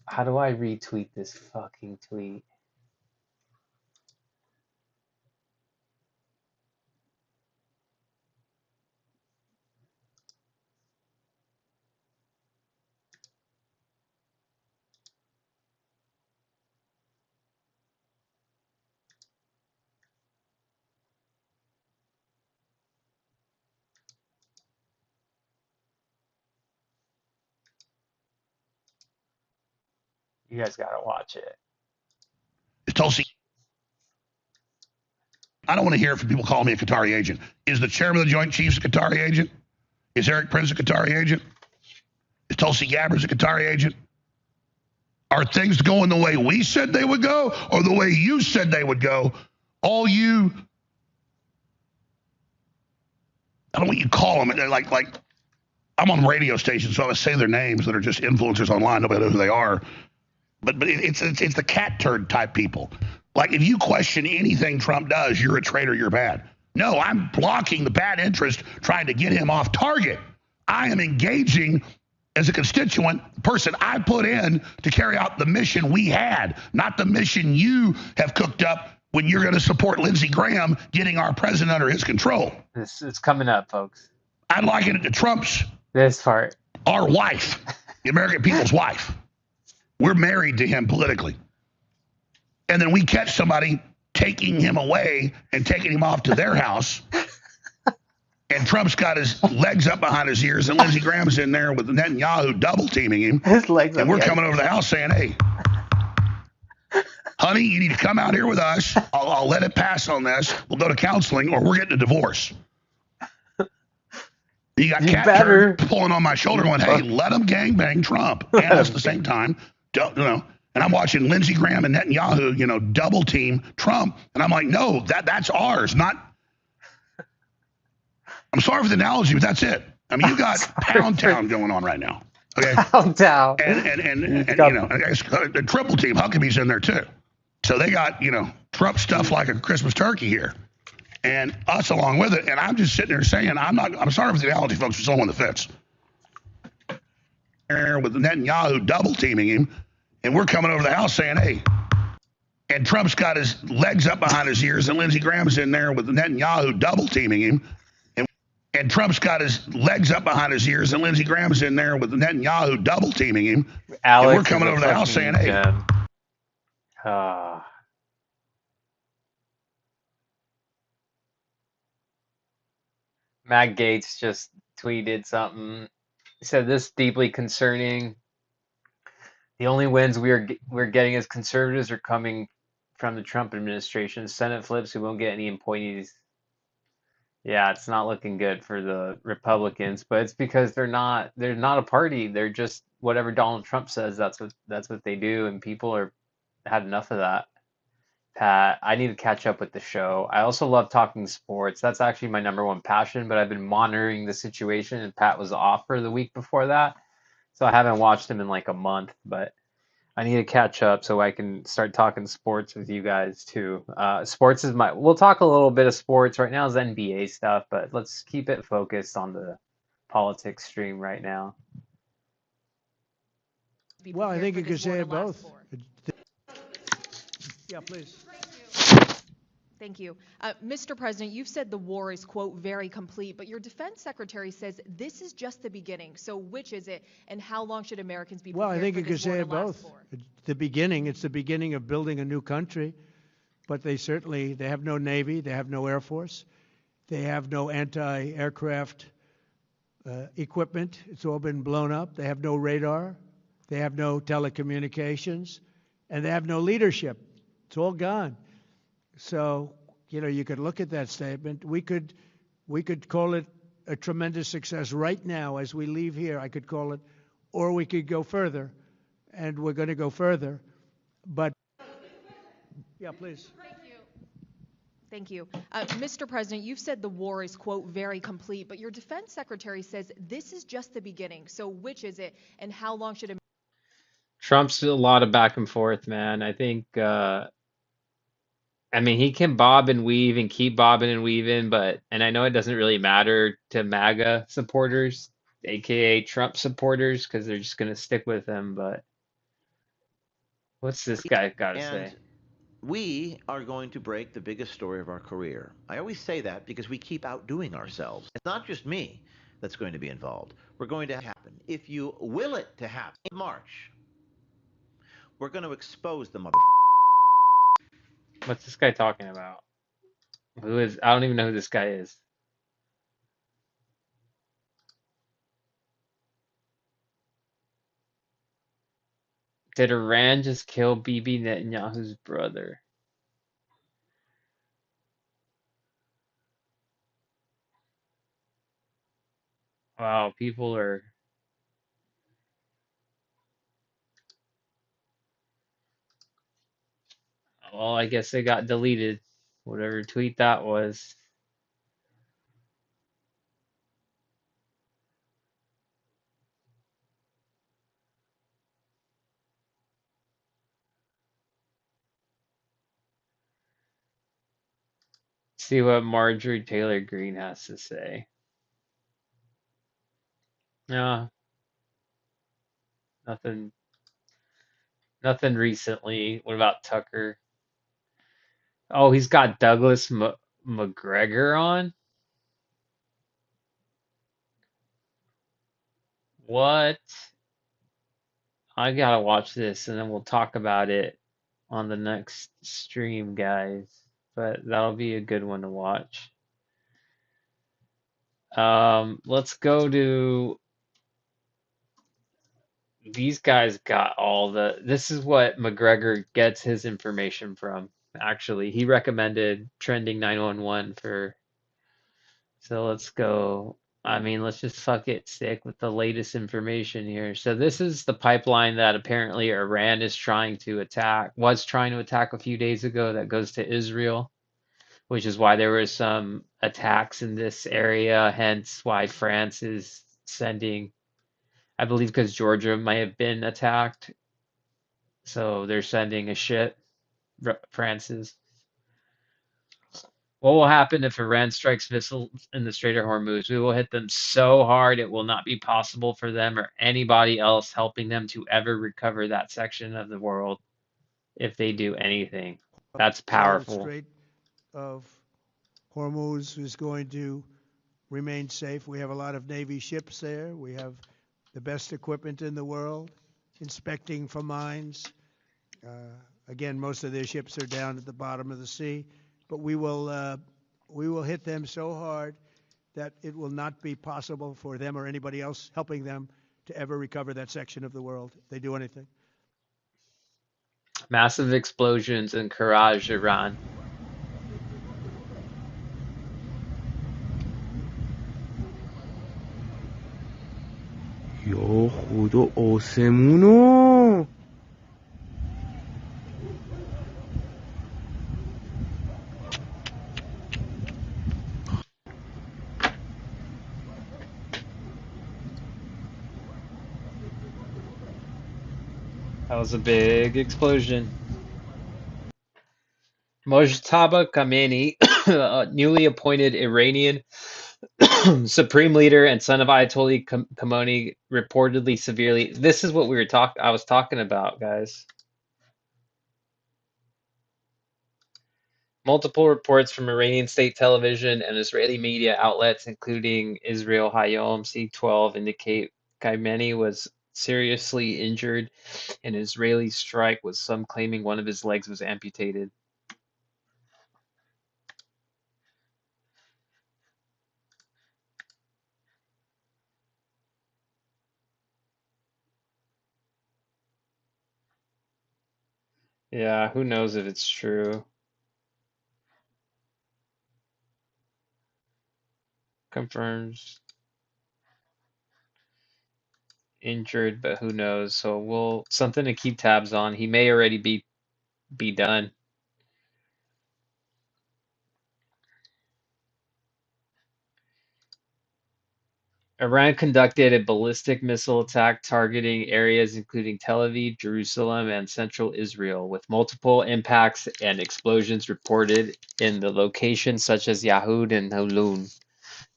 How do I retweet this fucking tweet? You guys gotta watch it. Is Tulsi? I don't want to hear from people calling me a Qatari agent. Is the chairman of the Joint Chiefs a Qatari agent? Is Eric Prince a Qatari agent? Is Tulsi Gabbard a Qatari agent? Are things going the way we said they would go, or the way you said they would go? All you, I don't know what you call them. Like I'm on radio stations, so I would say their names that are just influencers online. Nobody knows who they are. But it's the cat turd type people. Like, if you question anything Trump does, you're a traitor, you're bad. No, I'm blocking the bad interest, trying to get him off target. I am engaging as a constituent person I put in to carry out the mission we had, not the mission you have cooked up when you're going to support Lindsey Graham getting our president under his control. This is coming up, folks. I'd liken it to Trump's, This part. our wife, the American people's wife. We're married to him politically. And then we catch somebody taking him away and taking him off to their house. And Trump's got his legs up behind his ears, and Lindsey Graham's in there with Netanyahu double teaming him. His legs and up, we're yeah. coming over the house saying, hey, honey, you need to come out here with us. I'll let it pass on this. We'll go to counseling, or we're getting a divorce. You got Cat Turd pulling on my shoulder going, hey, let him gangbang Trump. And at the same time, and I'm watching Lindsey Graham and Netanyahu, double team Trump. And I'm like, no, that's ours, not. I'm sorry for the analogy, but that's it. I mean, you got Pound Town going on right now. Okay. Pound Town. And the triple team, Huckabee's in there too. So they got, Trump stuff like a Christmas turkey here. And us along with it. And I'm just sitting there saying, I'm sorry for the analogy, folks, for someone that fits. With Netanyahu double teaming him, and we're coming over the house saying, hey, and Trump's got his legs up behind his ears, and Lindsey Graham's in there with Netanyahu double teaming him, and Trump's got his legs up behind his ears, and Lindsey Graham's in there with Netanyahu double teaming him, and we're coming over the house saying, hey. Matt Gaetz just tweeted something. He said, this deeply concerning. The only wins we're getting as conservatives are coming from the Trump administration. Senate flips, we won't get any appointees. Yeah, it's not looking good for the Republicans, but it's because they're not a party. They're just whatever Donald Trump says, that's what they do, and people had enough of that. Pat, I need to catch up with the show. I also love talking sports. That's actually my number one passion, but I've been monitoring the situation, and Pat was off for the week before that. So I haven't watched him in like a month, but I need to catch up so I can start talking sports with you guys too. Sports is we'll talk a little bit of sports. Right now is NBA stuff, but let's keep it focused on the politics stream right now. Well, I think you could say it both. Yeah, please. Thank you. Mr. President, you've said the war is, quote, very complete, but your defense secretary says this is just the beginning. So which is it, and how long should Americans be prepared Well, I think for you could this war say to it last both. for? It's the beginning of building a new country, but they have no Navy, they have no Air Force, they have no anti-aircraft equipment. It's all been blown up. They have no radar, they have no telecommunications, and they have no leadership. It's all gone. So, you could look at that statement. We could call it a tremendous success right now as we leave here. I could call it, or we could go further, and we're going to go further. But, yeah, please. Thank you. Mr. President, you've said the war is, quote, very complete, but your defense secretary says this is just the beginning. So which is it, and how long should Trump's a lot of back and forth, man. I think he can bob and weave and keep bobbing and weaving, and I know it doesn't really matter to MAGA supporters, aka Trump supporters, because they're just going to stick with him. But what's this guy got to say? We are going to break the biggest story of our career. I always say that because we keep outdoing ourselves. It's not just me that's going to be involved. We're going to happen. If you will it to happen in March, we're going to expose the mother. What's this guy talking about? I don't even know who this guy is. Did Iran just kill Bibi Netanyahu's brother? Wow, people are. Well, I guess they got deleted. Whatever tweet that was. See what Marjorie Taylor Greene has to say. No, nothing. Nothing recently. What about Tucker? Oh, he's got Douglas McGregor on. What? I gotta watch this, and then we'll talk about it on the next stream, guys. But that'll be a good one to watch. Let's go to these guys got all this is what McGregor gets his information from. Actually, he recommended trending 911 for, so let's go. I mean, let's just fuck it, stick with the latest information here. So this is the pipeline that apparently Iran is was trying to attack a few days ago that goes to Israel, which is why there were some attacks in this area, hence why France is sending, I believe because Georgia might have been attacked, so they're sending a ship, France is. What will happen if Iran strikes missiles in the Strait of Hormuz? We will hit them so hard it will not be possible for them or anybody else helping them to ever recover that section of the world if they do anything. That's powerful. Strait of Hormuz is going to remain safe. We have a lot of Navy ships there. We have the best equipment in the world, inspecting for mines. Again, most of their ships are down at the bottom of the sea, but we will hit them so hard that it will not be possible for them or anybody else helping them to ever recover that section of the world if they do anything. Massive explosions in Karaj, Iran. یا خدا آسمونو That was a big explosion. Mojtaba Khamenei, newly appointed Iranian supreme leader and son of Ayatollah Khamenei, reportedly severely. This is what I was talking about, guys. Multiple reports from Iranian state television and Israeli media outlets, including Israel Hayom C12, indicate Khamenei was seriously injured in an Israeli strike, with some claiming one of his legs was amputated. Yeah, who knows if it's true. Confirms injured, but who knows? So something to keep tabs on. He may already be done. Iran conducted a ballistic missile attack targeting areas including Tel Aviv, Jerusalem, and central Israel, with multiple impacts and explosions reported in the locations such as Yahud and Holon.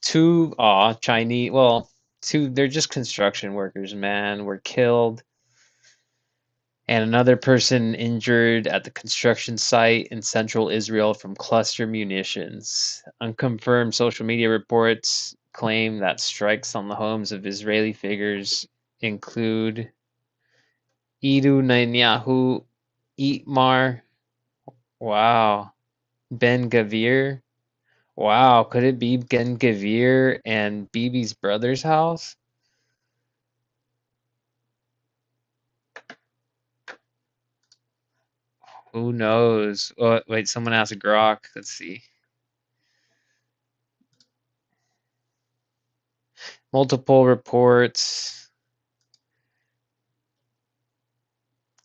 Two they're just construction workers, man, were killed, and another person injured at the construction site in central Israel from cluster munitions. Unconfirmed social media reports claim that strikes on the homes of Israeli figures include Edu Netanyahu, Itmar, wow, Ben Gavir. Wow, could it be Ben Gavir and Bibi's brother's house? Who knows? Oh, wait, someone asked Grok. Let's see. Multiple reports.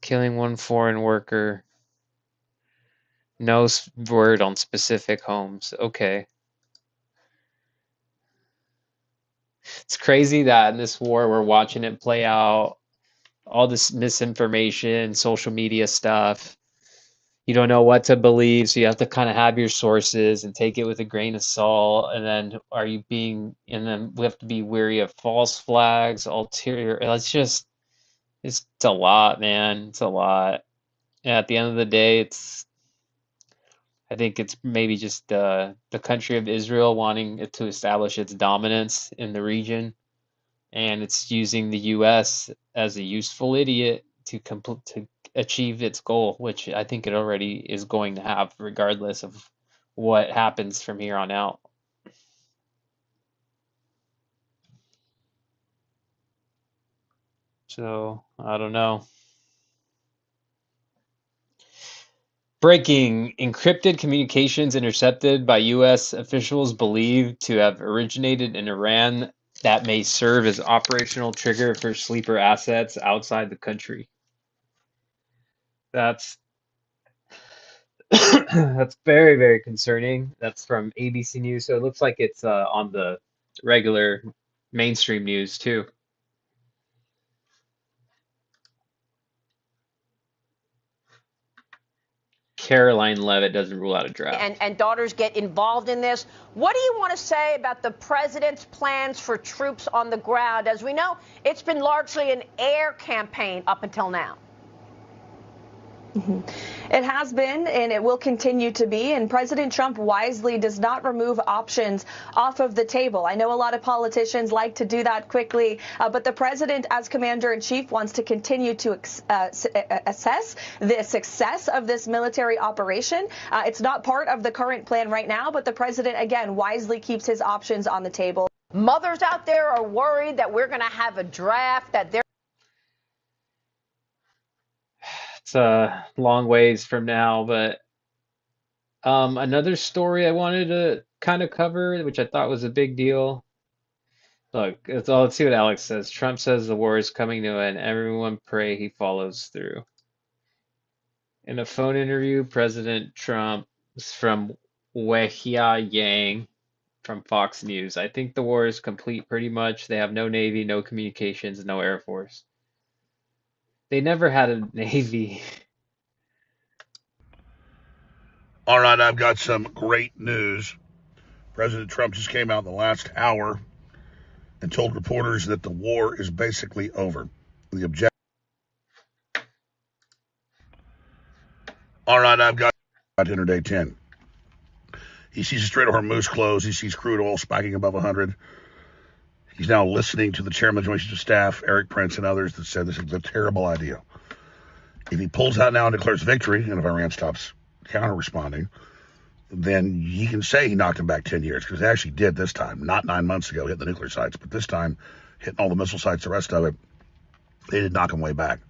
Killing one foreign worker. No word on specific homes. Okay. It's crazy that in this war we're watching it play out. All this misinformation, social media stuff. You don't know what to believe, so you have to kind of have your sources and take it with a grain of salt. And then we have to be wary of false flags, ulterior. It's a lot, man. It's a lot. And at the end of the day, I think it's maybe just the country of Israel wanting it to establish its dominance in the region, and it's using the U.S. as a useful idiot to achieve its goal, which I think it already is going to have, regardless of what happens from here on out. So, I don't know. Breaking: encrypted communications intercepted by U.S. officials believed to have originated in Iran that may serve as operational trigger for sleeper assets outside the country. That's that's very, very concerning. That's from ABC News, so it looks like it's on the regular mainstream news too. Caroline Levitt doesn't rule out a draft. And daughters get involved in this. What do you want to say about the president's plans for troops on the ground? As we know, it's been largely an air campaign up until now. It has been, and it will continue to be, and President Trump wisely does not remove options off of the table. I know a lot of politicians like to do that quickly, but the president, as commander-in-chief, wants to continue to assess the success of this military operation. It's not part of the current plan right now, but the president, again, wisely keeps his options on the table. Mothers out there are worried that we're going to have a draft, that they're It's a long ways from now, but another story I wanted to kind of cover, which I thought was a big deal. Look, let's see what Alex says. Trump says the war is coming to an end. Everyone pray he follows through. In a phone interview, President Trump is from Weihia Yang from Fox News. I think the war is complete pretty much. They have no Navy, no communications, no Air Force. They never had a Navy. All right, I've got some great news. President Trump just came out in the last hour and told reporters that the war is basically over. The objective. All right, I've got dinner day 10. He sees the Strait of Hormuz closed. He sees crude oil spiking above 100. He's now listening to the chairman of the Joint Chiefs of Staff, Eric Prince, and others that said this is a terrible idea. If he pulls out now and declares victory, and if Iran stops counter-responding, then he can say he knocked him back 10 years, because they actually did this time, not 9 months ago, hit the nuclear sites, but this time, hitting all the missile sites, the rest of it, they did knock him way back.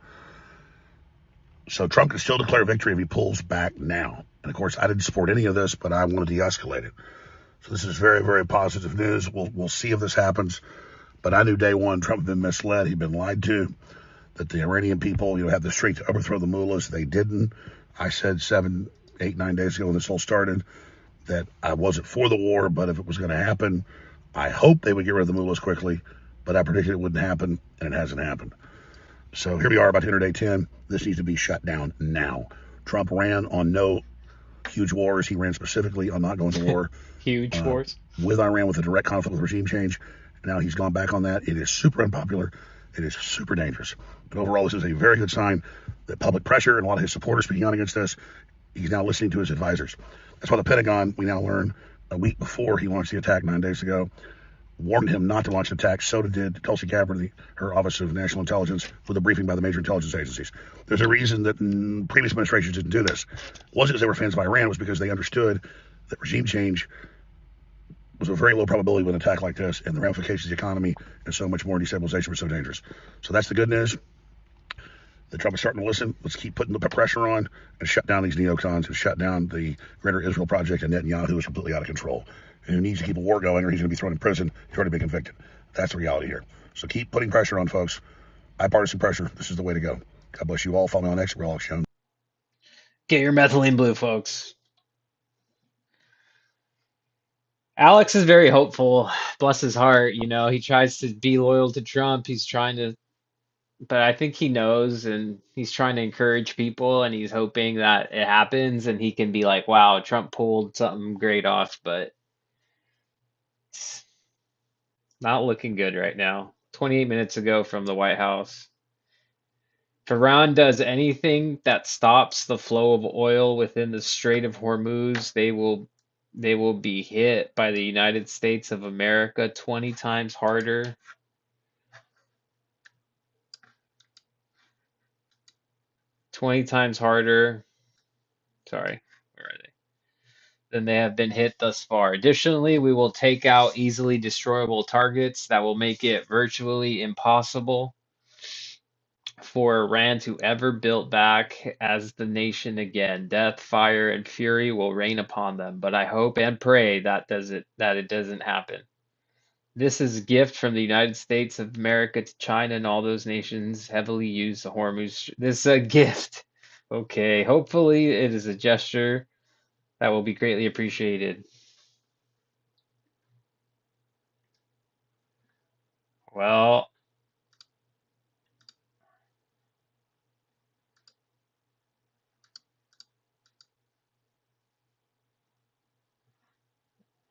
So Trump can still declare victory if he pulls back now. And of course, I didn't support any of this, but I want to de-escalate it. So this is very, very positive news. We'll see if this happens. But I knew day one Trump had been misled. He'd been lied to, that the Iranian people, had the strength to overthrow the mullahs. They didn't. I said 7, 8, 9 days ago when this all started that I wasn't for the war, but if it was going to happen, I hoped they would get rid of the mullahs quickly, but I predicted it wouldn't happen, and it hasn't happened. So here we are about to enter day 10. This needs to be shut down now. Trump ran on no huge wars. He ran specifically on not going to war. Huge wars? With Iran, with a direct conflict with regime change. Now he's gone back on that. It is super unpopular. It is super dangerous. But overall, this is a very good sign that public pressure and a lot of his supporters speaking out against this, he's now listening to his advisors. That's why the Pentagon, we now learn, a week before he launched the attack 9 days ago, warned him not to launch an attack. So did Tulsi Gabbard, her Office of National Intelligence, with a briefing by the major intelligence agencies. There's a reason that previous administrations didn't do this. It wasn't because they were fans of Iran. It was because they understood that regime change was a very low probability with an attack like this, and the ramifications of the economy and so much more destabilization were so dangerous. So that's the good news. that Trump is starting to listen. Let's keep putting the pressure on and shut down these neocons who shut down the Greater Israel Project, and Netanyahu is completely out of control and who needs to keep a war going or he's going to be thrown in prison. He's already been convicted. That's the reality here. So keep putting pressure on, folks. Bipartisan pressure. This is the way to go. God bless you all. Follow me on X. We're all shown. Get your methylene blue, folks. Alex is very hopeful. Bless his heart. You know, he tries to be loyal to Trump. He's trying to, but I think he knows and he's trying to encourage people and he's hoping that it happens and he can be like, wow, Trump pulled something great off, but it's not looking good right now. 28 minutes ago from the White House. If Iran does anything that stops the flow of oil within the Strait of Hormuz, they will be hit by the United States of America 20 times harder. Sorry, where are they? Than they have been hit thus far. Additionally, we will take out easily destroyable targets that will make it virtually impossible for Iran to ever build back as the nation again. Death, fire, and fury will rain upon them, but I hope and pray that it doesn't happen. This is a gift from the United States of America to China and all those nations heavily use the Hormuz. This is a gift. Okay, hopefully it is a gesture that will be greatly appreciated. Well,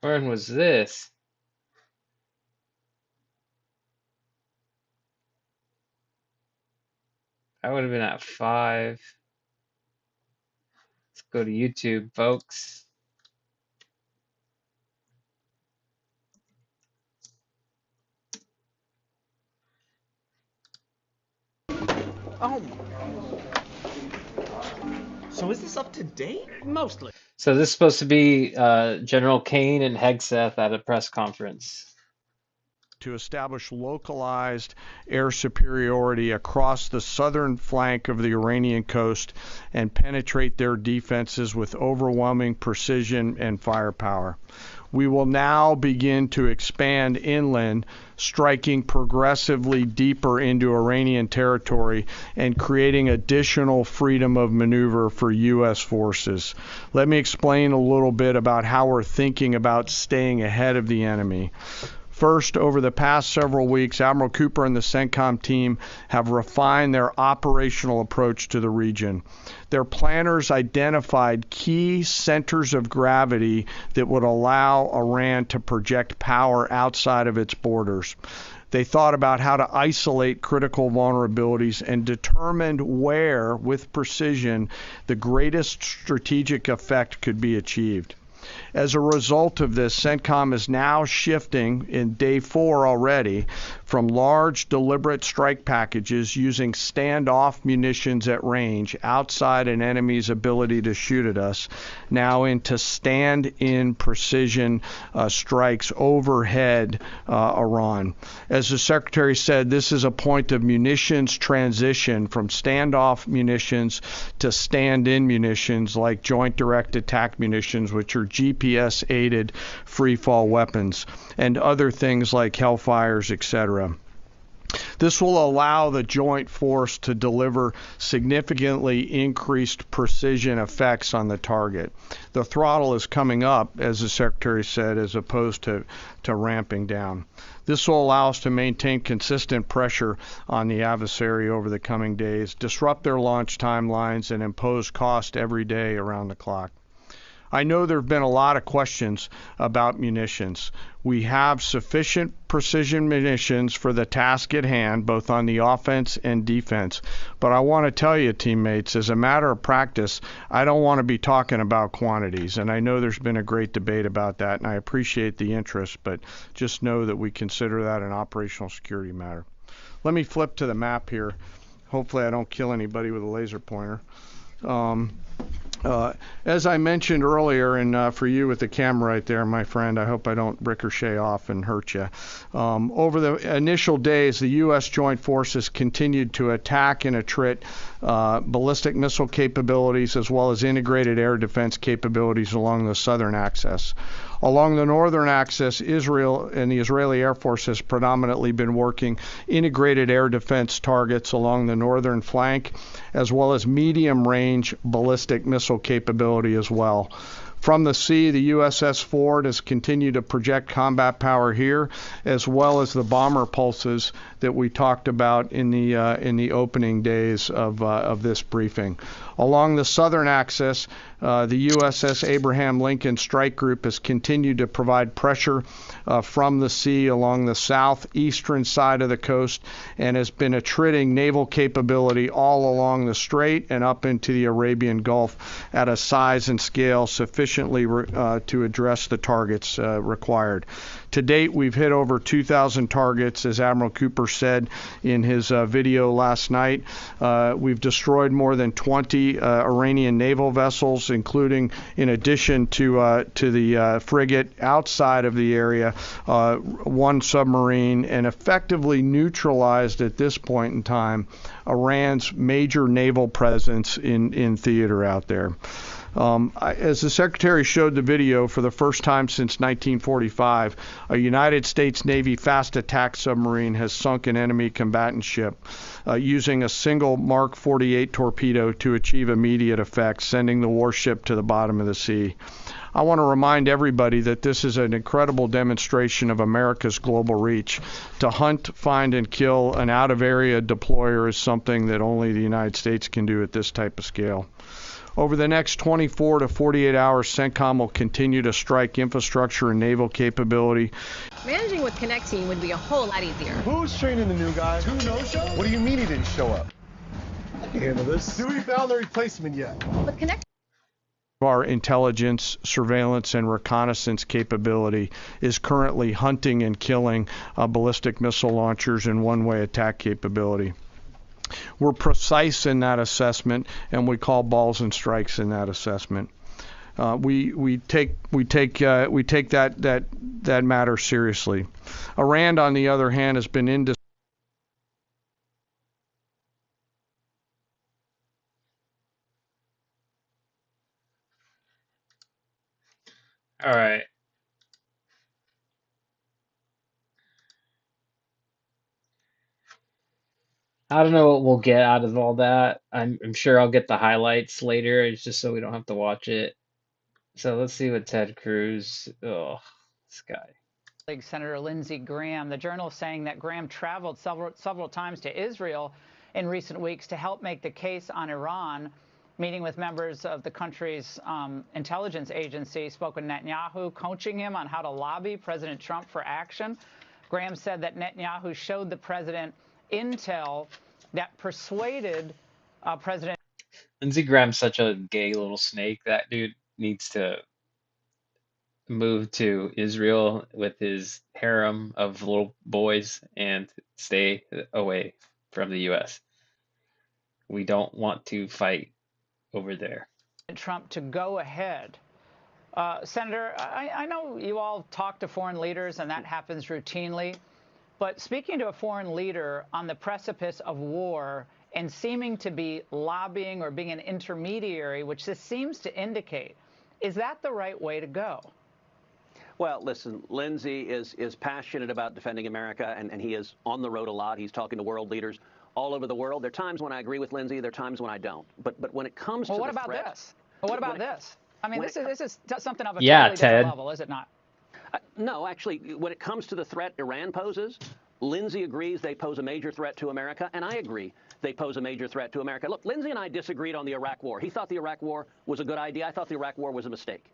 when was this? That would have been at 5. Let's go to YouTube, folks. Oh. So is this up to date? Mostly. So this is supposed to be General Kane and Hegseth at a press conference. To establish localized air superiority across the southern flank of the Iranian coast and penetrate their defenses with overwhelming precision and firepower. We will now begin to expand inland, striking progressively deeper into Iranian territory and creating additional freedom of maneuver for U.S. forces. Let me explain a little bit about how we're thinking about staying ahead of the enemy. First, over the past several weeks, Admiral Cooper and the CENTCOM team have refined their operational approach to the region. Their planners identified key centers of gravity that would allow Iran to project power outside of its borders. They thought about how to isolate critical vulnerabilities and determined where, with precision, the greatest strategic effect could be achieved. As a result of this, CENTCOM is now shifting in day 4 already from large deliberate strike packages using standoff munitions at range outside an enemy's ability to shoot at us, now into stand-in precision strikes overhead Iran. As the Secretary said, this is a point of munitions transition from standoff munitions to stand-in munitions like joint direct attack munitions, which are GPS-aided free-fall weapons, and other things like Hellfires, etc. This will allow the joint force to deliver significantly increased precision effects on the target. The throttle is coming up, as the Secretary said, as opposed to ramping down. This will allow us to maintain consistent pressure on the adversary over the coming days, disrupt their launch timelines, and impose cost every day around the clock. I know there have been a lot of questions about munitions. We have sufficient precision munitions for the task at hand, both on the offense and defense. But I want to tell you, teammates, as a matter of practice, I don't want to be talking about quantities. And I know there's been a great debate about that, and I appreciate the interest, but just know that we consider that an operational security matter. Let me flip to the map here. Hopefully I don't kill anybody with a laser pointer. As I mentioned earlier, and for you with the camera right there, my friend, I hope I don't ricochet off and hurt you. Over the initial days, the U.S. joint forces continued to attack and attrit ballistic missile capabilities as well as integrated air defense capabilities along the southern axis. Along the northern axis, Israel and the Israeli Air Force has predominantly been working integrated air defense targets along the northern flank, as well as medium-range ballistic missile capability as well. From the sea, the USS Ford has continued to project combat power here, as well as the bomber pulses that we talked about in the opening days of this briefing. Along the southern axis, the USS Abraham Lincoln Strike Group has continued to provide pressure from the sea along the southeastern side of the coast and has been attriting naval capability all along the strait and up into the Arabian Gulf at a size and scale sufficiently to address the targets required. To date, we've hit over 2,000 targets, as Admiral Cooper said in his video last night. We've destroyed more than 20 Iranian naval vessels, including, in addition to the frigate outside of the area, one submarine, and effectively neutralized at this point in time Iran's major naval presence in theater out there. As the Secretary showed the video, for the first time since 1945, a United States Navy fast attack submarine has sunk an enemy combatant ship using a single Mark 48 torpedo to achieve immediate effect, sending the warship to the bottom of the sea. I want to remind everybody that this is an incredible demonstration of America's global reach. To hunt, find, and kill an out-of-area deployer is something that only the United States can do at this type of scale. Over the next 24 to 48 hours, CENTCOM will continue to strike infrastructure and naval capability. Managing with Connect Team would be a whole lot easier. Who's training the new guy? Who no-show? What do you mean he didn't show up? I can handle this. Do we found the replacement yet? With Connect Our intelligence, surveillance, and reconnaissance capability is currently hunting and killing ballistic missile launchers and one-way attack capability. We're precise in that assessment, and we call balls and strikes in that assessment. We take that matter seriously. Iran, on the other hand, has been in. All right. I don't know what we'll get out of all that. I'm sure I'll get the highlights later. It's just so we don't have to watch it. So let's see what Ted Cruz. Oh, this guy. Senator Lindsey Graham. The Journal is saying that Graham traveled several times to Israel in recent weeks to help make the case on Iran, meeting with members of the country's intelligence agency, spoke with Netanyahu, coaching him on how to lobby President Trump for action. Graham said that Netanyahu showed the president intel that persuaded President. Lindsey Graham's such a gay little snake. That dude needs to move to Israel with his harem of little boys and stay away from the U.S. We don't want to fight over there. Trump to go ahead. Senator, I know you all talk to foreign leaders, and that happens routinely. But speaking to a foreign leader on the precipice of war and seeming to be lobbying or being an intermediary, which this seems to indicate, is that the right way to go? Well, listen, Lindsey is passionate about defending America, and he is on the road a lot. He's talking to world leaders all over the world. There are times when I agree with Lindsey. There are times when I don't. But when it comes to the threat... What about this? I mean, this is something of a totally different level, is it not? No, actually, when it comes to the threat Iran poses, Lindsey agrees they pose a major threat to America, and I agree they pose a major threat to America. Look, Lindsey and I disagreed on the Iraq War. He thought the Iraq War was a good idea. I thought the Iraq War was a mistake.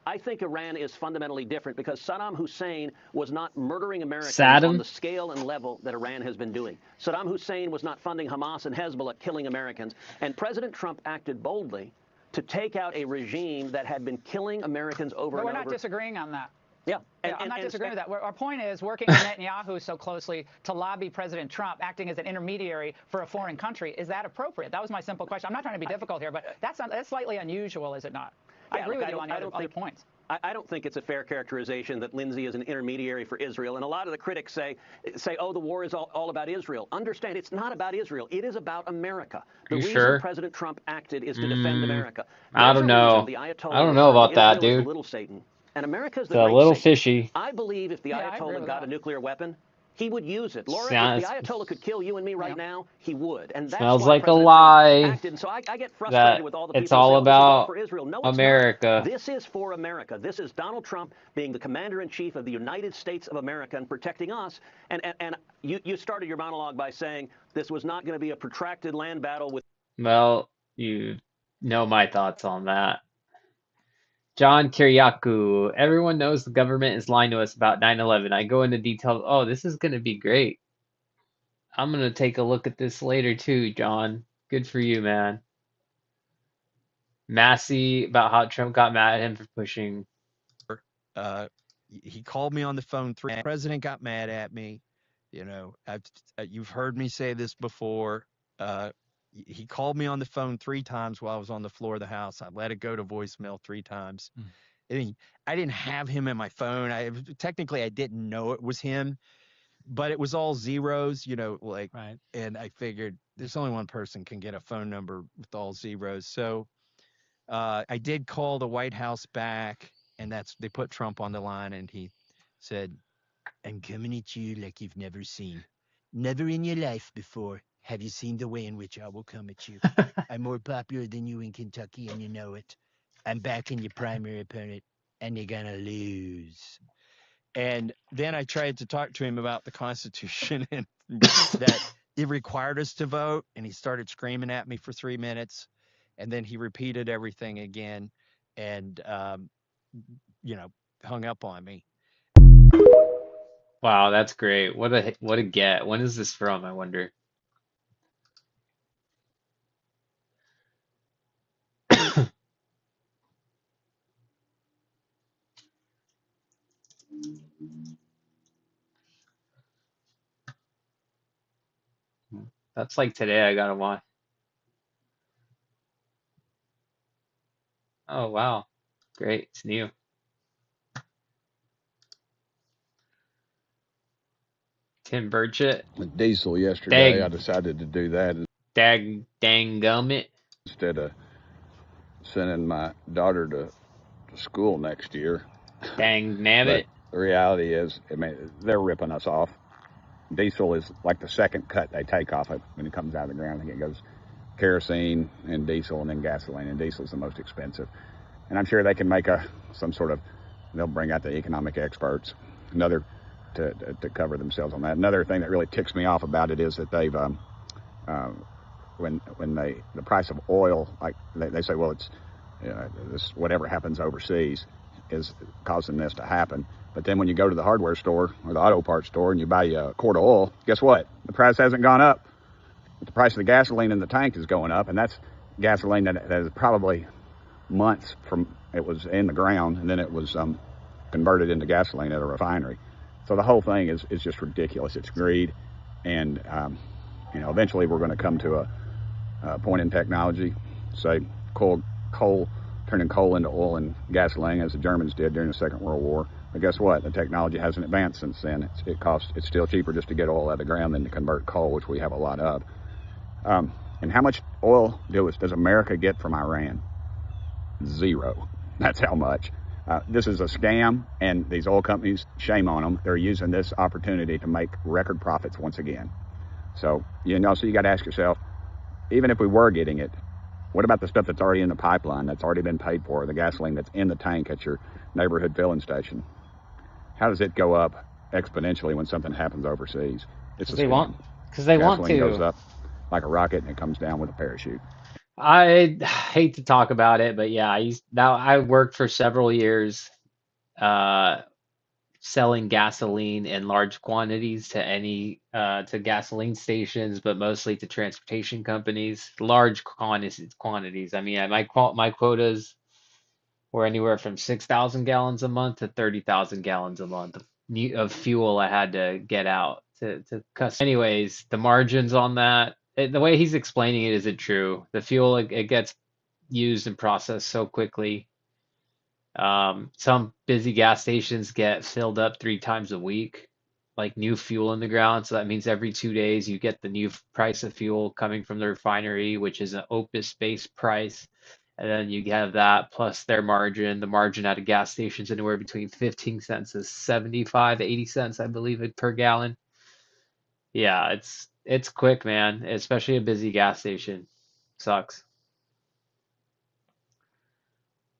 I think Iran is fundamentally different because Saddam Hussein was not murdering Americans on the scale and level that Iran has been doing. Saddam Hussein was not funding Hamas and Hezbollah killing Americans. And President Trump acted boldly to take out a regime that had been killing Americans over and over. We're not disagreeing on that. Yeah, I'm not disagreeing with that. Our point is working with Netanyahu so closely to lobby President Trump, acting as an intermediary for a foreign country. Is that appropriate? That was my simple question. I'm not trying to be difficult here, but that's slightly unusual, is it not? I agree with you on the other points. I don't think it's a fair characterization that Lindsey is an intermediary for Israel. And a lot of the critics say, oh, the war is all about Israel. Understand, it's not about Israel. It is about America. The reason President Trump acted is to defend America. I don't know. I don't know about that, dude. Little Satan. And America's the It's a great little Satan. fishy. I believe if the Ayatollah got a nuclear weapon, he would use it. Laura, if the Ayatollah could kill you and me right now, he would. And that's Smells why like a President lie. Trump acted. And so I get frustrated with all the people it's who all say, about this is all for Israel. No, it's America. not. This is for America. This is Donald Trump being the commander-in-chief of the United States of America and protecting us. And you started your monologue by saying this was not going to be a protracted land battle with... Well, you know my thoughts on that. John Kiriakou, everyone knows the government is lying to us about 9/11. I go into detail. Oh, this is going to be great. I'm going to take a look at this later too, John. Good for you, man. Massey about how Trump got mad at him for pushing. He called me on the phone. The president got mad at me. You know, you've heard me say this before. He called me on the phone 3 times while I was on the floor of the House. I let it go to voicemail 3 times. I mean, I didn't have him in my phone. Technically, I didn't know it was him, but it was all zeros, you know, like, right. And I figured there's only one person can get a phone number with all zeros. So I did call the White House back, and they put Trump on the line, and he said, "I'm coming at you like you've never seen. Never in your life before have you seen the way in which I will come at you. I'm more popular than you in Kentucky, and you know it. I'm backing your primary opponent, and you're going to lose." And then I tried to talk to him about the Constitution and that it required us to vote, and he started screaming at me for 3 minutes, and then he repeated everything again and, hung up on me. Wow, that's great. What a get. When is this from, I wonder? That's like today I gotta watch. Oh wow. Great. It's new. Tim Burchett. With diesel yesterday, I decided to do that. Dang gummit. Instead of sending my daughter to school next year. Dang nabbit. The reality is, I mean, they're ripping us off. Diesel is like the second cut they take off it when it comes out of the ground. I think it goes kerosene and diesel and then gasoline, and diesel's the most expensive. And I'm sure they can make they'll bring out the economic experts, to cover themselves on that. Another thing that really ticks me off about it is that they've, when the price of oil, like they say, well, it's this whatever happens overseas is causing this to happen. But then when you go to the hardware store or the auto parts store and you buy a quart of oil, guess what? The price hasn't gone up. But the price of the gasoline in the tank is going up, and that's gasoline that is probably months from it was in the ground, and then it was converted into gasoline at a refinery. So the whole thing is just ridiculous. It's greed, and eventually we're going to come to a point in technology, say coal turning coal into oil and gasoline, as the Germans did during the Second World War. But guess what? The technology hasn't advanced since then. It's still cheaper just to get oil out of the ground than to convert coal, which we have a lot of. And how much oil does America get from Iran? 0. That's how much. This is a scam, and these oil companies, shame on them. They're using this opportunity to make record profits once again. So you got to ask yourself, even if we were getting it, what about the stuff that's already in the pipeline, that's already been paid for, the gasoline that's in the tank at your neighborhood filling station? How does it go up exponentially when something happens overseas? It's a scam. Because they want to. Gasoline goes up like a rocket, and it comes down with a parachute. I hate to talk about it, but yeah, I worked for several years selling gasoline in large quantities to gasoline stations, but mostly to transportation companies. Large quantities. I mean, my quotas or anywhere from 6,000 gallons a month to 30,000 gallons a month of fuel I had to get out to cuss. Anyways, the margins on that, the way he's explaining it isn't true. The fuel, it gets used and processed so quickly. Some busy gas stations get filled up 3 times a week, like new fuel in the ground. So that means every 2 days you get the new price of fuel coming from the refinery, which is an OPIS-based price. And then you have that plus their margin. The margin at a gas station is anywhere between 15 cents to 75, 80 cents, I believe, per gallon. Yeah, it's quick, man, especially a busy gas station. Sucks.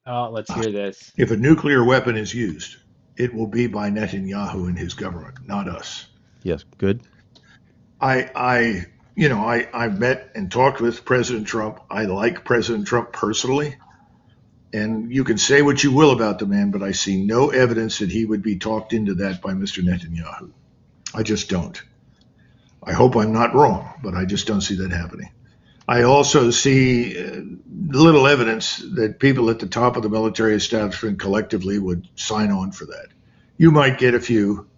Oh, let's hear this. If a nuclear weapon is used, it will be by Netanyahu and his government, not us. Yes, good. I've met and talked with President Trump. I like President Trump personally, and you can say what you will about the man, but I see no evidence that he would be talked into that by Mr. Netanyahu. I just don't. I hope I'm not wrong, but I just don't see that happening. I also see little evidence that people at the top of the military establishment collectively would sign on for that. You might get a few.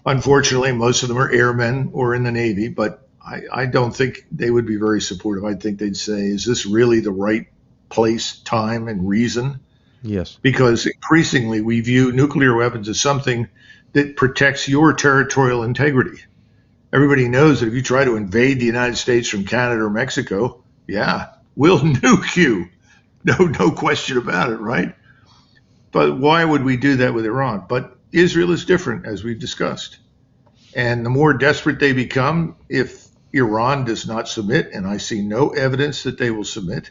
Unfortunately, most of them are airmen or in the Navy, but I don't think they would be very supportive. I think they'd say, is this really the right place, time, and reason? Yes. Because increasingly we view nuclear weapons as something that protects your territorial integrity. Everybody knows that if you try to invade the United States from Canada or Mexico, yeah, we'll nuke you. No question about it, right? But why would we do that with Iran? But Israel is different, as we've discussed. And the more desperate they become, if Iran does not submit, and I see no evidence that they will submit,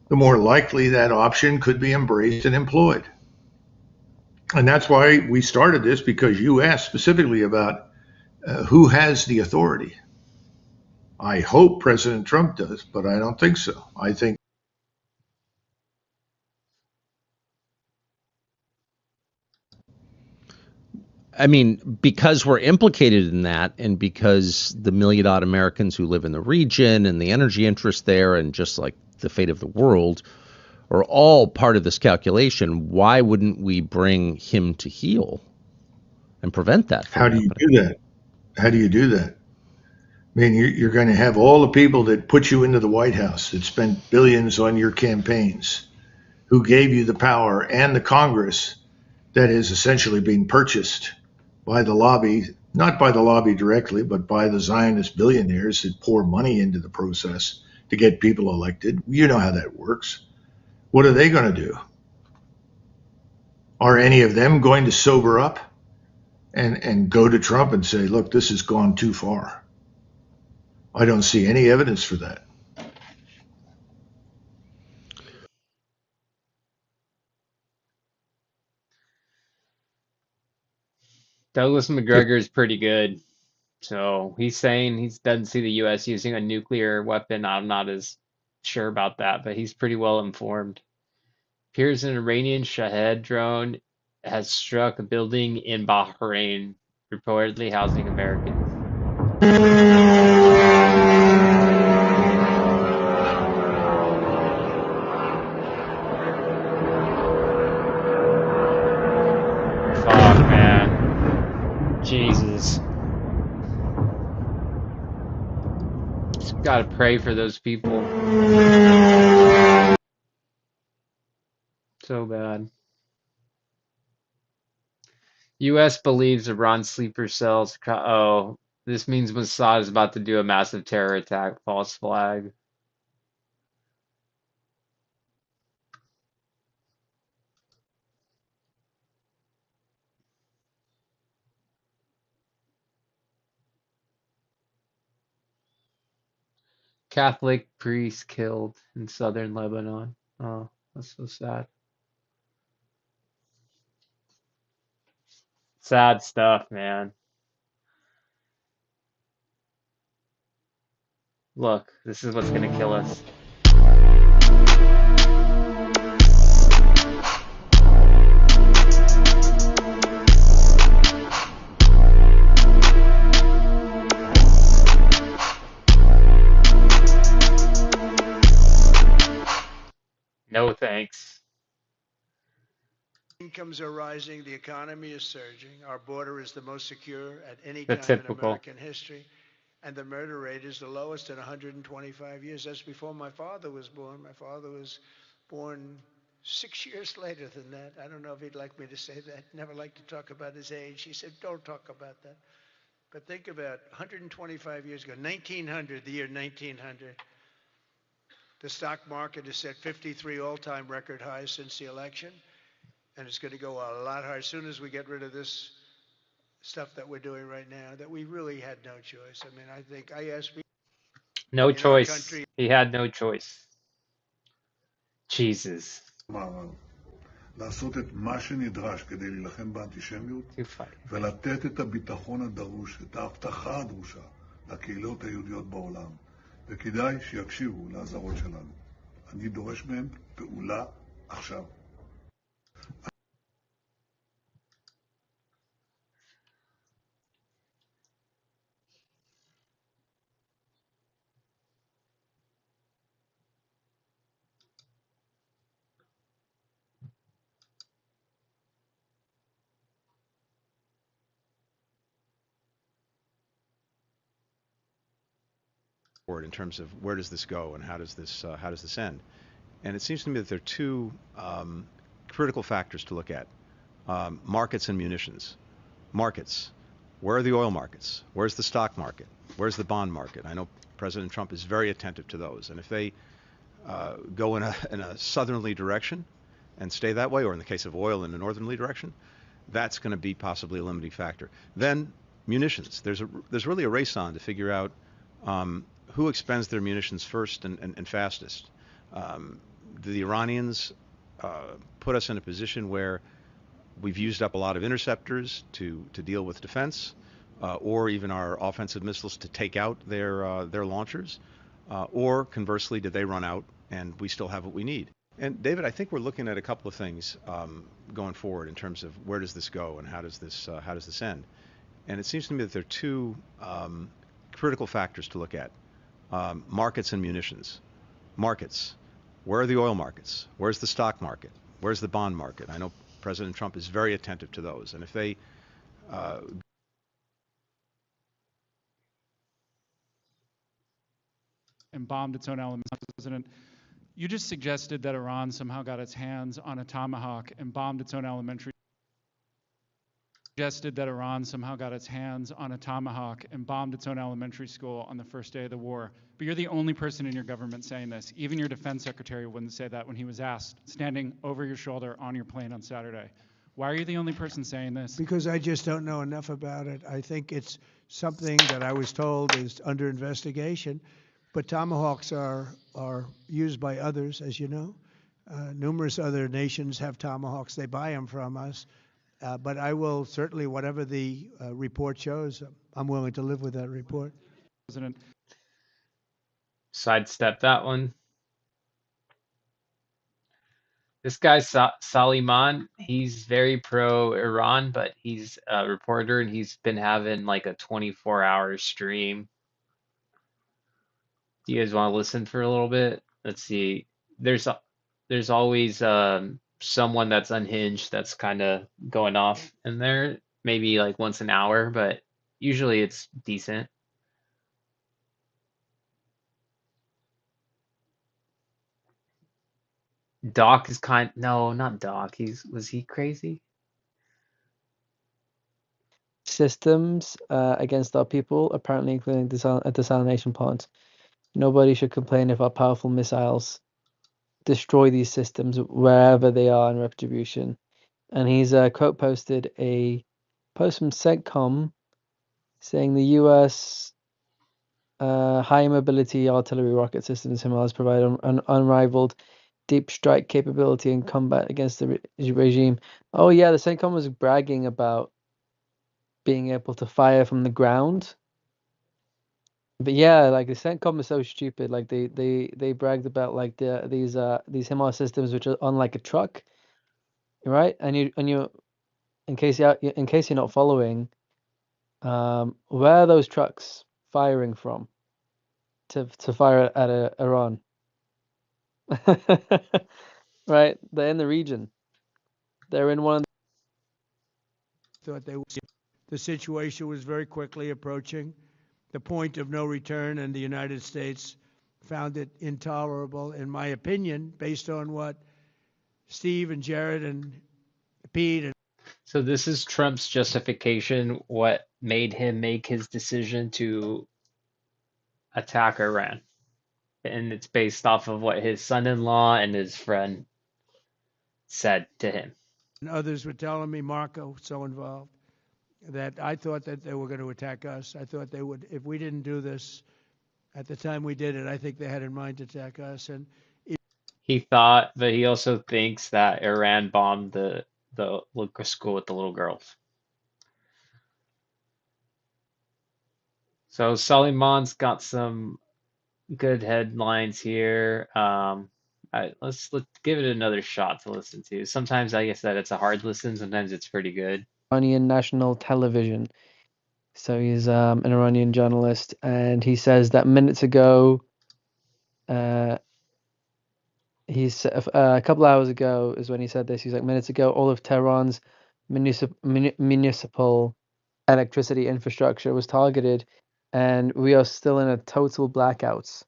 the more likely that option could be embraced and employed. And that's why we started this, because you asked specifically about who has the authority. I hope President Trump does, but I don't think so. I think because we're implicated in that, and because the million-odd Americans who live in the region and the energy interest there, and just like the fate of the world, are all part of this calculation, why wouldn't we bring him to heel and prevent that from happening? How do you do that? How do you do that? I mean, you're going to have all the people that put you into the White House, that spent billions on your campaigns, who gave you the power, and the Congress that is essentially being purchased by the lobby, not by the lobby directly, but by the Zionist billionaires that pour money into the process to get people elected. You know how that works. What are they going to do? Are any of them going to sober up and go to Trump and say, look, this has gone too far? I don't see any evidence for that. Douglas McGregor is pretty good. So he's saying he doesn't see the U.S. using a nuclear weapon. I'm not as sure about that, but he's pretty well informed. Appears an Iranian Shahed drone has struck a building in Bahrain, reportedly housing Americans. Fuck, man. Jesus. Gotta pray for those people. So bad. U.S. believes Iran sleeper cells. Oh, this means Mossad is about to do a massive terror attack. False flag. Catholic priest killed in southern Lebanon. Oh, that's so sad. Sad stuff, man. Look, this is what's gonna kill us. No thanks. Incomes are rising, the economy is surging, our border is the most secure at any The time in typical. American history, and the murder rate is the lowest in 125 years. That's before my father was born. My father was born 6 years later than that. I don't know if he'd like me to say that. Never liked to talk about his age. He said, don't talk about that. But think about 125 years ago, 1900, the year 1900. The stock market has set 53 all-time record highs since the election, and it's going to go a lot higher as soon as we get rid of this stuff that we're doing right now, that we really had no choice. I mean, I think I asked people No in our choice. country. He had no choice. Jesus. לעשות את מה שנדרש כדי להילחם באנטישמיות Too funny. ולתת את הביטחון הדרוש, את ההבטחה הדרושה לקהילות היהודיות בעולם. וכדאי שיקשיבו לאזהרות שלנו. אני דורש מהם פעולה עכשיו. In terms of where does this go and how does this end? And it seems to me that there are two critical factors to look at: markets and munitions. Markets. Where are the oil markets? Where's the stock market? Where's the bond market? I know President Trump is very attentive to those, and if they go in a southerly direction and stay that way, or in the case of oil in a northerly direction, that's going to be possibly a limiting factor. Then munitions. There's really a race on to figure out who expends their munitions first and fastest. The Iranians put us in a position where we've used up a lot of interceptors to deal with defense, or even our offensive missiles to take out their launchers, or conversely, did they run out and we still have what we need? And David, I think we're looking at a couple of things going forward in terms of where does this go and how does this end? And it seems to me that there are two critical factors to look at: markets and munitions. Markets. Where are the oil markets? Where's the stock market? Where's the bond market? I know President Trump is very attentive to those, and if they and bombed its own elements. President, you just suggested that Iran somehow got its hands on a tomahawk and bombed its own elementary. Suggested that Iran somehow got its hands on a tomahawk and bombed its own elementary school on the first day of the war. But you're the only person in your government saying this. Even your defense secretary wouldn't say that when he was asked, standing over your shoulder on your plane on Saturday. Why are you the only person saying this? Because I just don't know enough about it. I think it's something that I was told is under investigation. But tomahawks are used by others, as you know. Numerous other nations have tomahawks. They buy them from us. But I will certainly, whatever the report shows, I'm willing to live with that report. President. Sidestep that one. This guy, Saliman, he's very pro-Iran, but he's a reporter and he's been having like a 24-hour stream. Do you guys want to listen for a little bit? Let's see. There's always someone that's unhinged that's kind of going off in there, maybe like once an hour, but usually it's decent. Doc is no, not Doc. Was he crazy? Systems against our people, apparently including desalination plants. Nobody should complain if our powerful missiles destroy these systems wherever they are in retribution. And he's quote posted a post from CENTCOM saying the U.S. High mobility artillery rocket systems HIMARS provide an unrivaled deep strike capability in combat against the regime. Oh yeah, the CENTCOM was bragging about being able to fire from the ground. But yeah, like the CENTCOM is so stupid. Like they bragged about like these HIMARS systems which are on like a truck, right? And you in case you're not following, where are those trucks firing from to fire at Iran? Right, they're in the region. They're in one. Thought the situation was very quickly approaching the point of no return, and the United States found it intolerable, in my opinion, based on what Steve and Jared and Pete and So this is Trump's justification, what made him make his decision to attack Iran. And it's based off of what his son-in-law and his friend said to him. others were telling me, Marco, so involved, that I thought that they were going to attack us. I thought they would, if we didn't do this at the time we did it, I think they had in mind to attack us. And He thought, but he also thinks that Iran bombed the local school with the little girls. So Suleiman's got some good headlines here. Let's give it another shot to listen to. Sometimes, like I said, it's a hard listen. Sometimes it's pretty good. Iranian national television. So he's an Iranian journalist, and he says that minutes ago, he's a couple hours ago is when he said this. He's like, minutes ago, all of Tehran's municipal electricity infrastructure was targeted, and we are still in a total blackouts.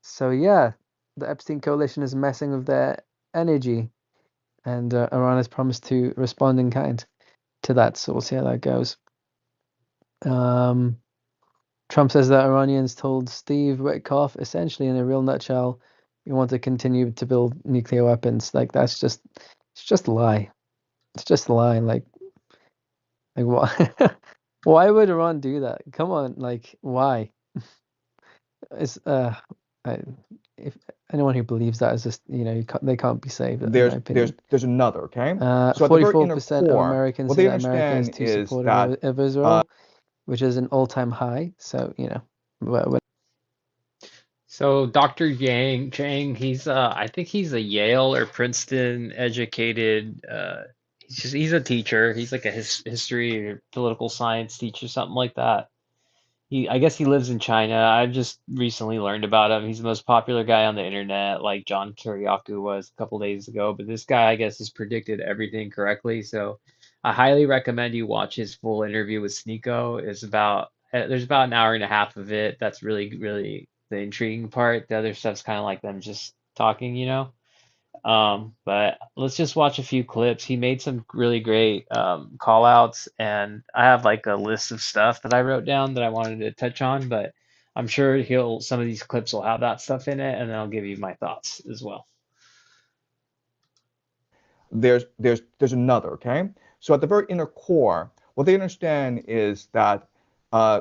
So yeah, the Epstein coalition is messing with their energy, and Iran has promised to respond in kind to that. So we'll see how that goes. Trump says that Iranians told Steve Witkoff, essentially in a real nutshell, we want to continue to build nuclear weapons. Like it's just a lie. It's just a lie. Like why? Why would Iran do that? Come on, like why? It's if anyone who believes that is just they can't be saved. In my opinion. There's another, okay? So 44% of Americans what say they that America is understand too is supportive that of Israel, which is an all-time high. So So Dr. Jiang, he's I think he's a Yale or Princeton educated. He's a teacher. He's like a history or political science teacher, something like that. I guess he lives in China. I've just recently learned about him. He's the most popular guy on the internet, like John Kiriakou was a couple days ago. But this guy, I guess, has predicted everything correctly. So I highly recommend you watch his full interview with SNEAKO. There's about an hour and a half of it. That's really, really the intriguing part. The other stuff's kind of like them just talking, you know. But let's just watch a few clips. He made some really great call outs, and I have like a list of stuff that I wrote down that I wanted to touch on, but I'm sure some of these clips will have that stuff in it, and then I'll give you my thoughts as well. There's another, okay? So at the very inner core, what they understand is that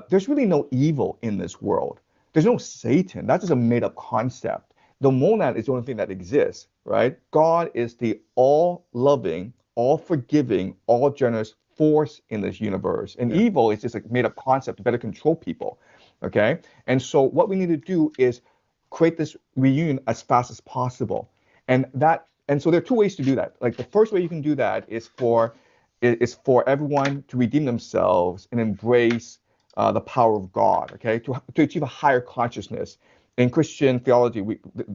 there's really no evil in this world. There's no Satan. That's just a made-up concept. The monad is the only thing that exists, right? God is the all-loving, all-forgiving, all-generous force in this universe. And evil is just a made-up concept to better control people, okay? And so what we need to do is create this reunion as fast as possible. And so there are two ways to do that. Like the first way you can do that is for everyone to redeem themselves and embrace the power of God, okay? To achieve a higher consciousness. In Christian theology,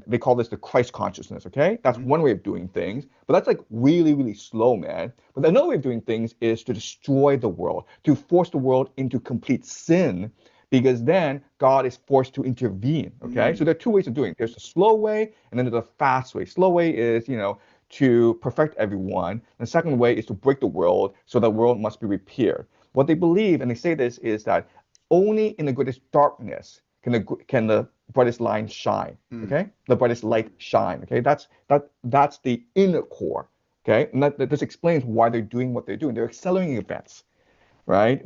they call this the Christ consciousness, okay? That's one way of doing things, but that's like really, really slow, man. But another way of doing things is to destroy the world, to force the world into complete sin, because then God is forced to intervene, okay? So there are two ways of doing it. There's the slow way, and then there's the fast way. Slow way is, to perfect everyone. And the second way is to break the world, so the world must be repaired. What they believe, and they say this, is that only in the greatest darkness can the brightest line shine, okay? The brightest light shine, okay? That's the inner core, okay? And this explains why they're doing what they're doing. They're accelerating events, right?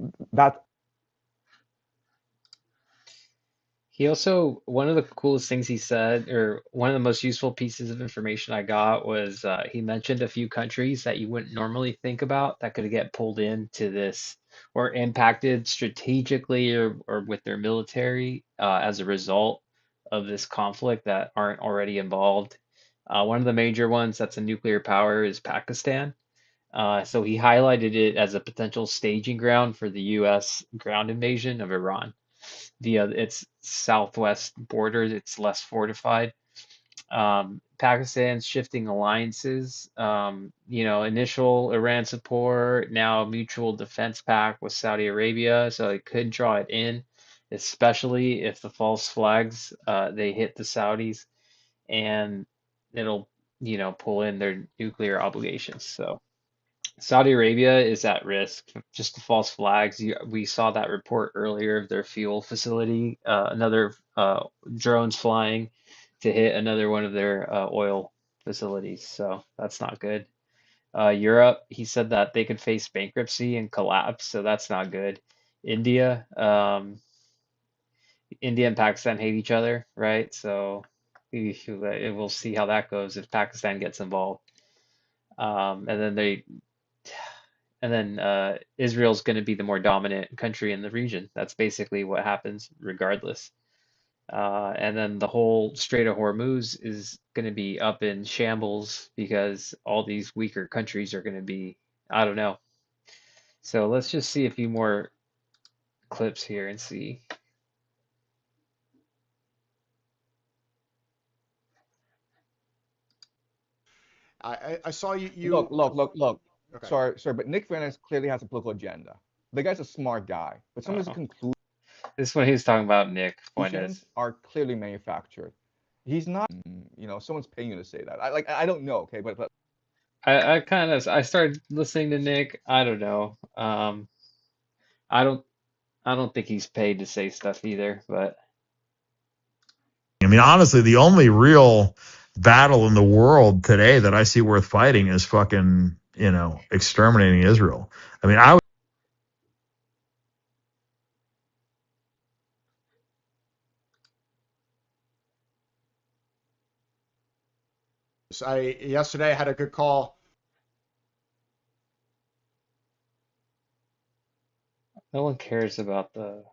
He also, one of the coolest things he said, or one of the most useful pieces of information I got was he mentioned a few countries that you wouldn't normally think about that could get pulled into this or impacted strategically or with their military as a result of this conflict that aren't already involved. One of the major ones that's a nuclear power is Pakistan. So he highlighted it as a potential staging ground for the U.S. ground invasion of Iran via its southwest border. It's less fortified. Pakistan's shifting alliances. Initial Iran support, now mutual defense pact with Saudi Arabia, so they could draw it in, especially if the false flags they hit the Saudis, and it'll pull in their nuclear obligations. So Saudi Arabia is at risk. Just the false flags. We saw that report earlier of their fuel facility, another drones flying to hit another one of their oil facilities. So that's not good. Europe, he said that they could face bankruptcy and collapse, so that's not good. India, India and Pakistan hate each other, right? So we'll see how that goes if Pakistan gets involved. And then Israel's going to be the more dominant country in the region. That's basically what happens regardless. And then the whole Strait of Hormuz is going to be up in shambles because all these weaker countries are going to be, I don't know. So let's just see a few more clips here and see. I saw you. Look. Okay. Sorry, but Nick Fuentes clearly has a political agenda. The guy's a smart guy, but some of his conclusions This is what he was talking about, Nick Fuentes. are clearly manufactured. He's not, someone's paying you to say that. I don't know, okay, but I started listening to Nick. I don't know. I don't think he's paid to say stuff either, but I mean, honestly, the only real battle in the world today that I see worth fighting is fucking, exterminating Israel. I mean, Yesterday I had a good call. no one cares about the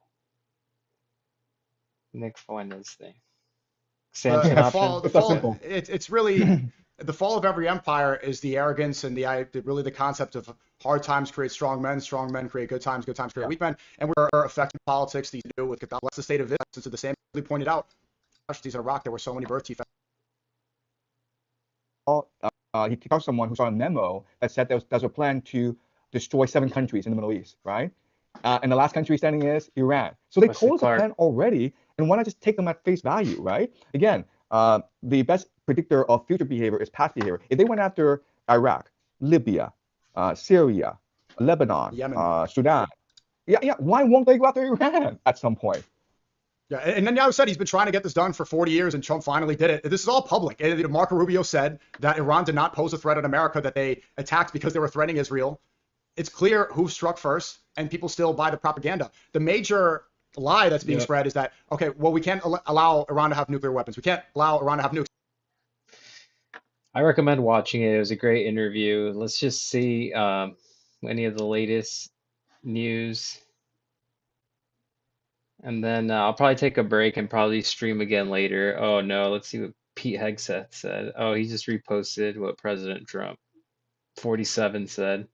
Nick Fuentes thing. Samson option. It's really the fall of every empire is the arrogance and really the concept of hard times create strong men create good times create weak men, and we're affecting politics. These do with that's the state of it. Since the same pointed out, these are Iraq. There were so many birth defects. He talked to someone who saw a memo that said there's a plan to destroy 7 countries in the Middle East, right? And the last country standing is Iran. So they told us a plan already, and why not just take them at face value, right? Again, the best predictor of future behavior is past behavior. If they went after Iraq, Libya, Syria, Lebanon, Yemen, Sudan, why won't they go after Iran at some point? Yeah, and then now said he's been trying to get this done for 40 years, and Trump finally did it. This is all public. Marco Rubio said that Iran did not pose a threat on America, that they attacked because they were threatening Israel. It's clear who struck first, and people still buy the propaganda. The major lie that's being spread is that, okay, well, we can't allow Iran to have nuclear weapons. We can't allow Iran to have nukes. I recommend watching it. It was a great interview. Let's just see any of the latest news. And then I'll probably take a break and probably stream again later. Oh no, let's see what Pete Hegseth said. Oh, he just reposted what President Trump 47 said.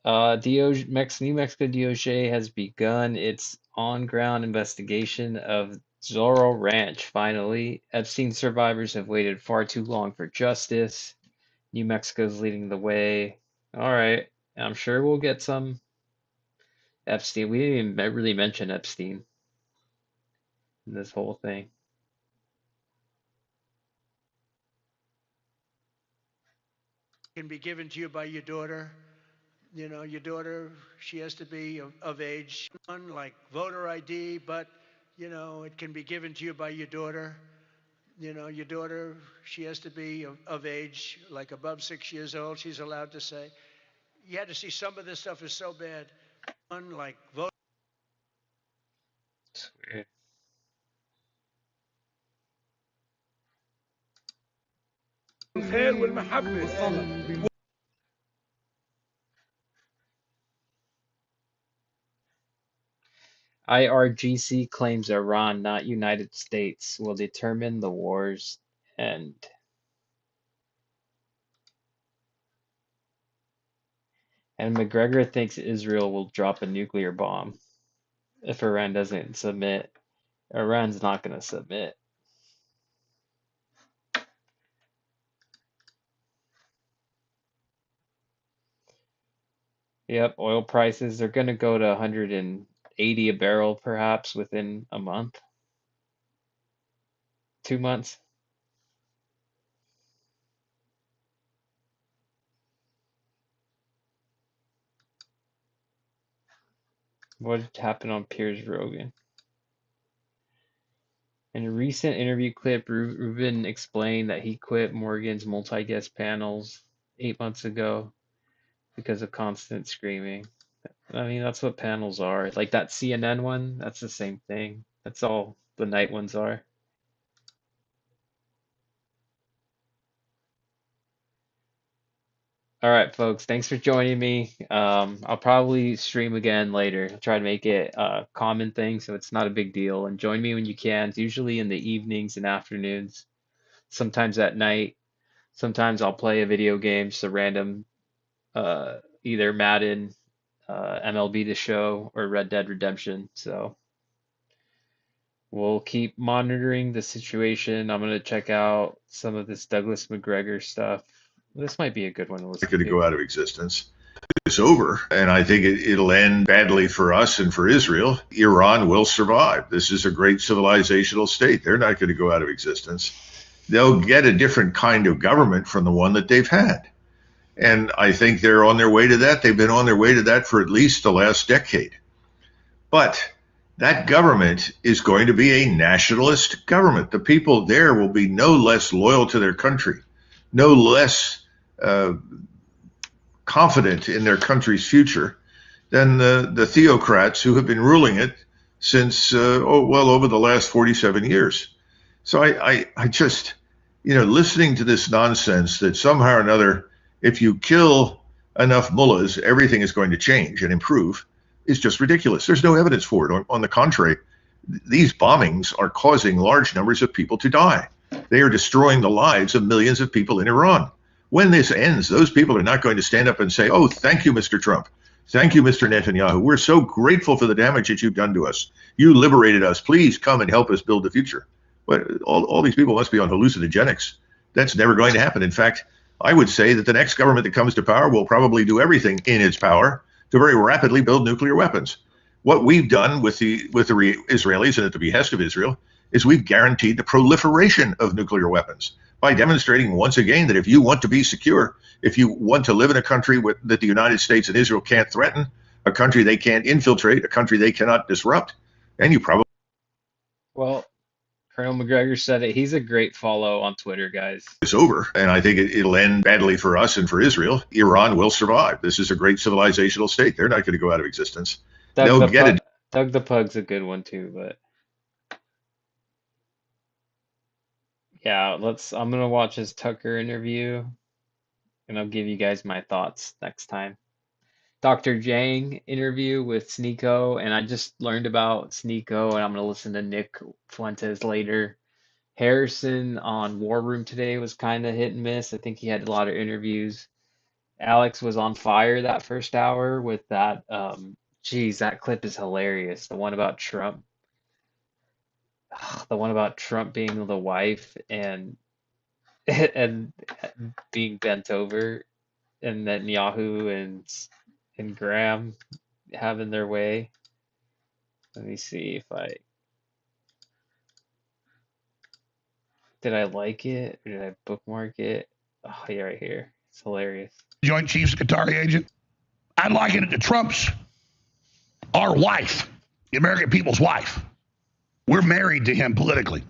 New Mexico DOJ has begun its on-ground investigation of Doral Ranch. Finally, Epstein survivors have waited far too long for justice. New Mexico's leading the way. All right, I'm sure we'll get some Epstein. We didn't even really mention Epstein in this whole thing. Can be given to you by your daughter. Your daughter, she has to be of age, like voter ID, but, it can be given to you by your daughter. Your daughter, she has to be of age, like above 6 years old, she's allowed to say. You had to see some of this stuff is so bad. Like voter. It's weird. IRGC claims Iran, not United States, will determine the war's end. And McGregor thinks Israel will drop a nuclear bomb if Iran doesn't submit. Iran's not going to submit. Yep, oil prices are going to go to 180 a barrel perhaps within a month, 2 months. What happened on Piers Rogan? In a recent interview clip, Rubin explained that he quit Morgan's multi-guest panels 8 months ago because of constant screaming. I mean, that's what panels are. Like that CNN one, that's the same thing. That's all the night ones are. All right, folks, thanks for joining me. I'll probably stream again later. I'll try to make it a common thing so it's not a big deal. And join me when you can. It's usually in the evenings and afternoons, sometimes at night. Sometimes I'll play a video game, just a random, either Madden, MLB The Show, or Red Dead Redemption. So we'll keep monitoring the situation. I'm gonna check out some of this Douglas McGregor stuff. This might be a good one to listen Going to to. go out of existence. It's over, and I think it'll end badly for us and for Israel. Iran will survive. This is a great civilizational state. They're not going to go out of existence. They'll get a different kind of government from the one that they've had. And I think they're on their way to that. They've been on their way to that for at least the last decade. But that government is going to be a nationalist government. The people there will be no less loyal to their country, no less confident in their country's future than the theocrats who have been ruling it since, over the last 47 years. So I just, listening to this nonsense that somehow or another, if you kill enough mullahs, everything is going to change and improve, is just ridiculous. There's no evidence for it. On the contrary, these bombings are causing large numbers of people to die. They are destroying the lives of millions of people in Iran. When this ends, those people are not going to stand up and say, oh, thank you, Mr. Trump. Thank you, Mr. Netanyahu. We're so grateful for the damage that you've done to us. You liberated us. Please come and help us build the future. But all these people must be on hallucinogenics. That's never going to happen. In fact, I would say that the next government that comes to power will probably do everything in its power to very rapidly build nuclear weapons. What we've done with the Israelis and at the behest of Israel is we've guaranteed the proliferation of nuclear weapons by demonstrating once again that if you want to be secure, if you want to live in a country that the United States and Israel can't threaten, a country they can't infiltrate, a country they cannot disrupt, then you probably... Well, Colonel McGregor said it. He's a great follow on Twitter, guys. It's over, and I think it'll end badly for us and for Israel. Iran will survive. This is a great civilizational state. They're not going to go out of existence. They'll get it. Doug the Pug's a good one too, but yeah, I'm gonna watch his Tucker interview and I'll give you guys my thoughts next time. Dr. Jiang interview with SNEAKO, and I just learned about SNEAKO, and I'm gonna listen to Nick Fuentes later. Harrison on War Room today was kind of hit and miss. I think he had a lot of interviews. Alex was on fire that first hour with that. Geez, that clip is hilarious. The one about Trump. The one about Trump being the wife and and being bent over, and Netanyahu and Graham having their way. Let me see if did I like it or did I bookmark it? Oh, yeah, right here. It's hilarious. Joint Chiefs Qatari agent. I'd liken it to Trump's our wife, the American people's wife. We're married to him politically.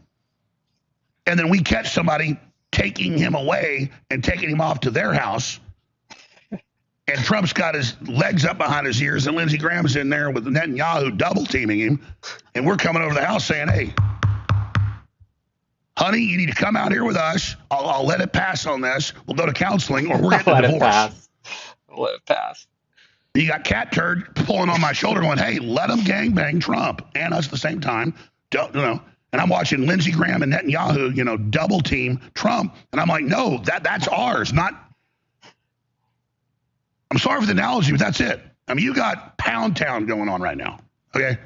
And then we catch somebody taking him away and taking him off to their house. And Trump's got his legs up behind his ears, and Lindsey Graham's in there with Netanyahu double teaming him. And we're coming over to the house saying, hey, honey, you need to come out here with us. I'll let it pass on this. We'll go to counseling, or we're getting a divorce. Let it pass. You got Cat Turd pulling on my shoulder going, hey, let them gangbang Trump and us at the same time. And I'm watching Lindsey Graham and Netanyahu, double team Trump. And I'm like, no, that's ours, not. I'm sorry for the analogy, but that's it. I mean, you got Pound Town going on right now. Okay.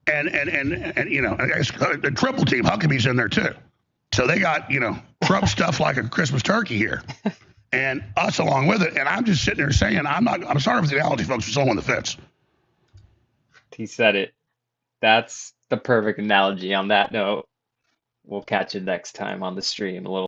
And I guess the triple team, Huckabee's in there too. So they got, Trump stuff like a Christmas turkey here. and us along with it. And I'm just sitting there saying, I'm sorry for the analogy, folks, for someone that fits. He said it. That's the perfect analogy. On that note, we'll catch you next time on the stream a little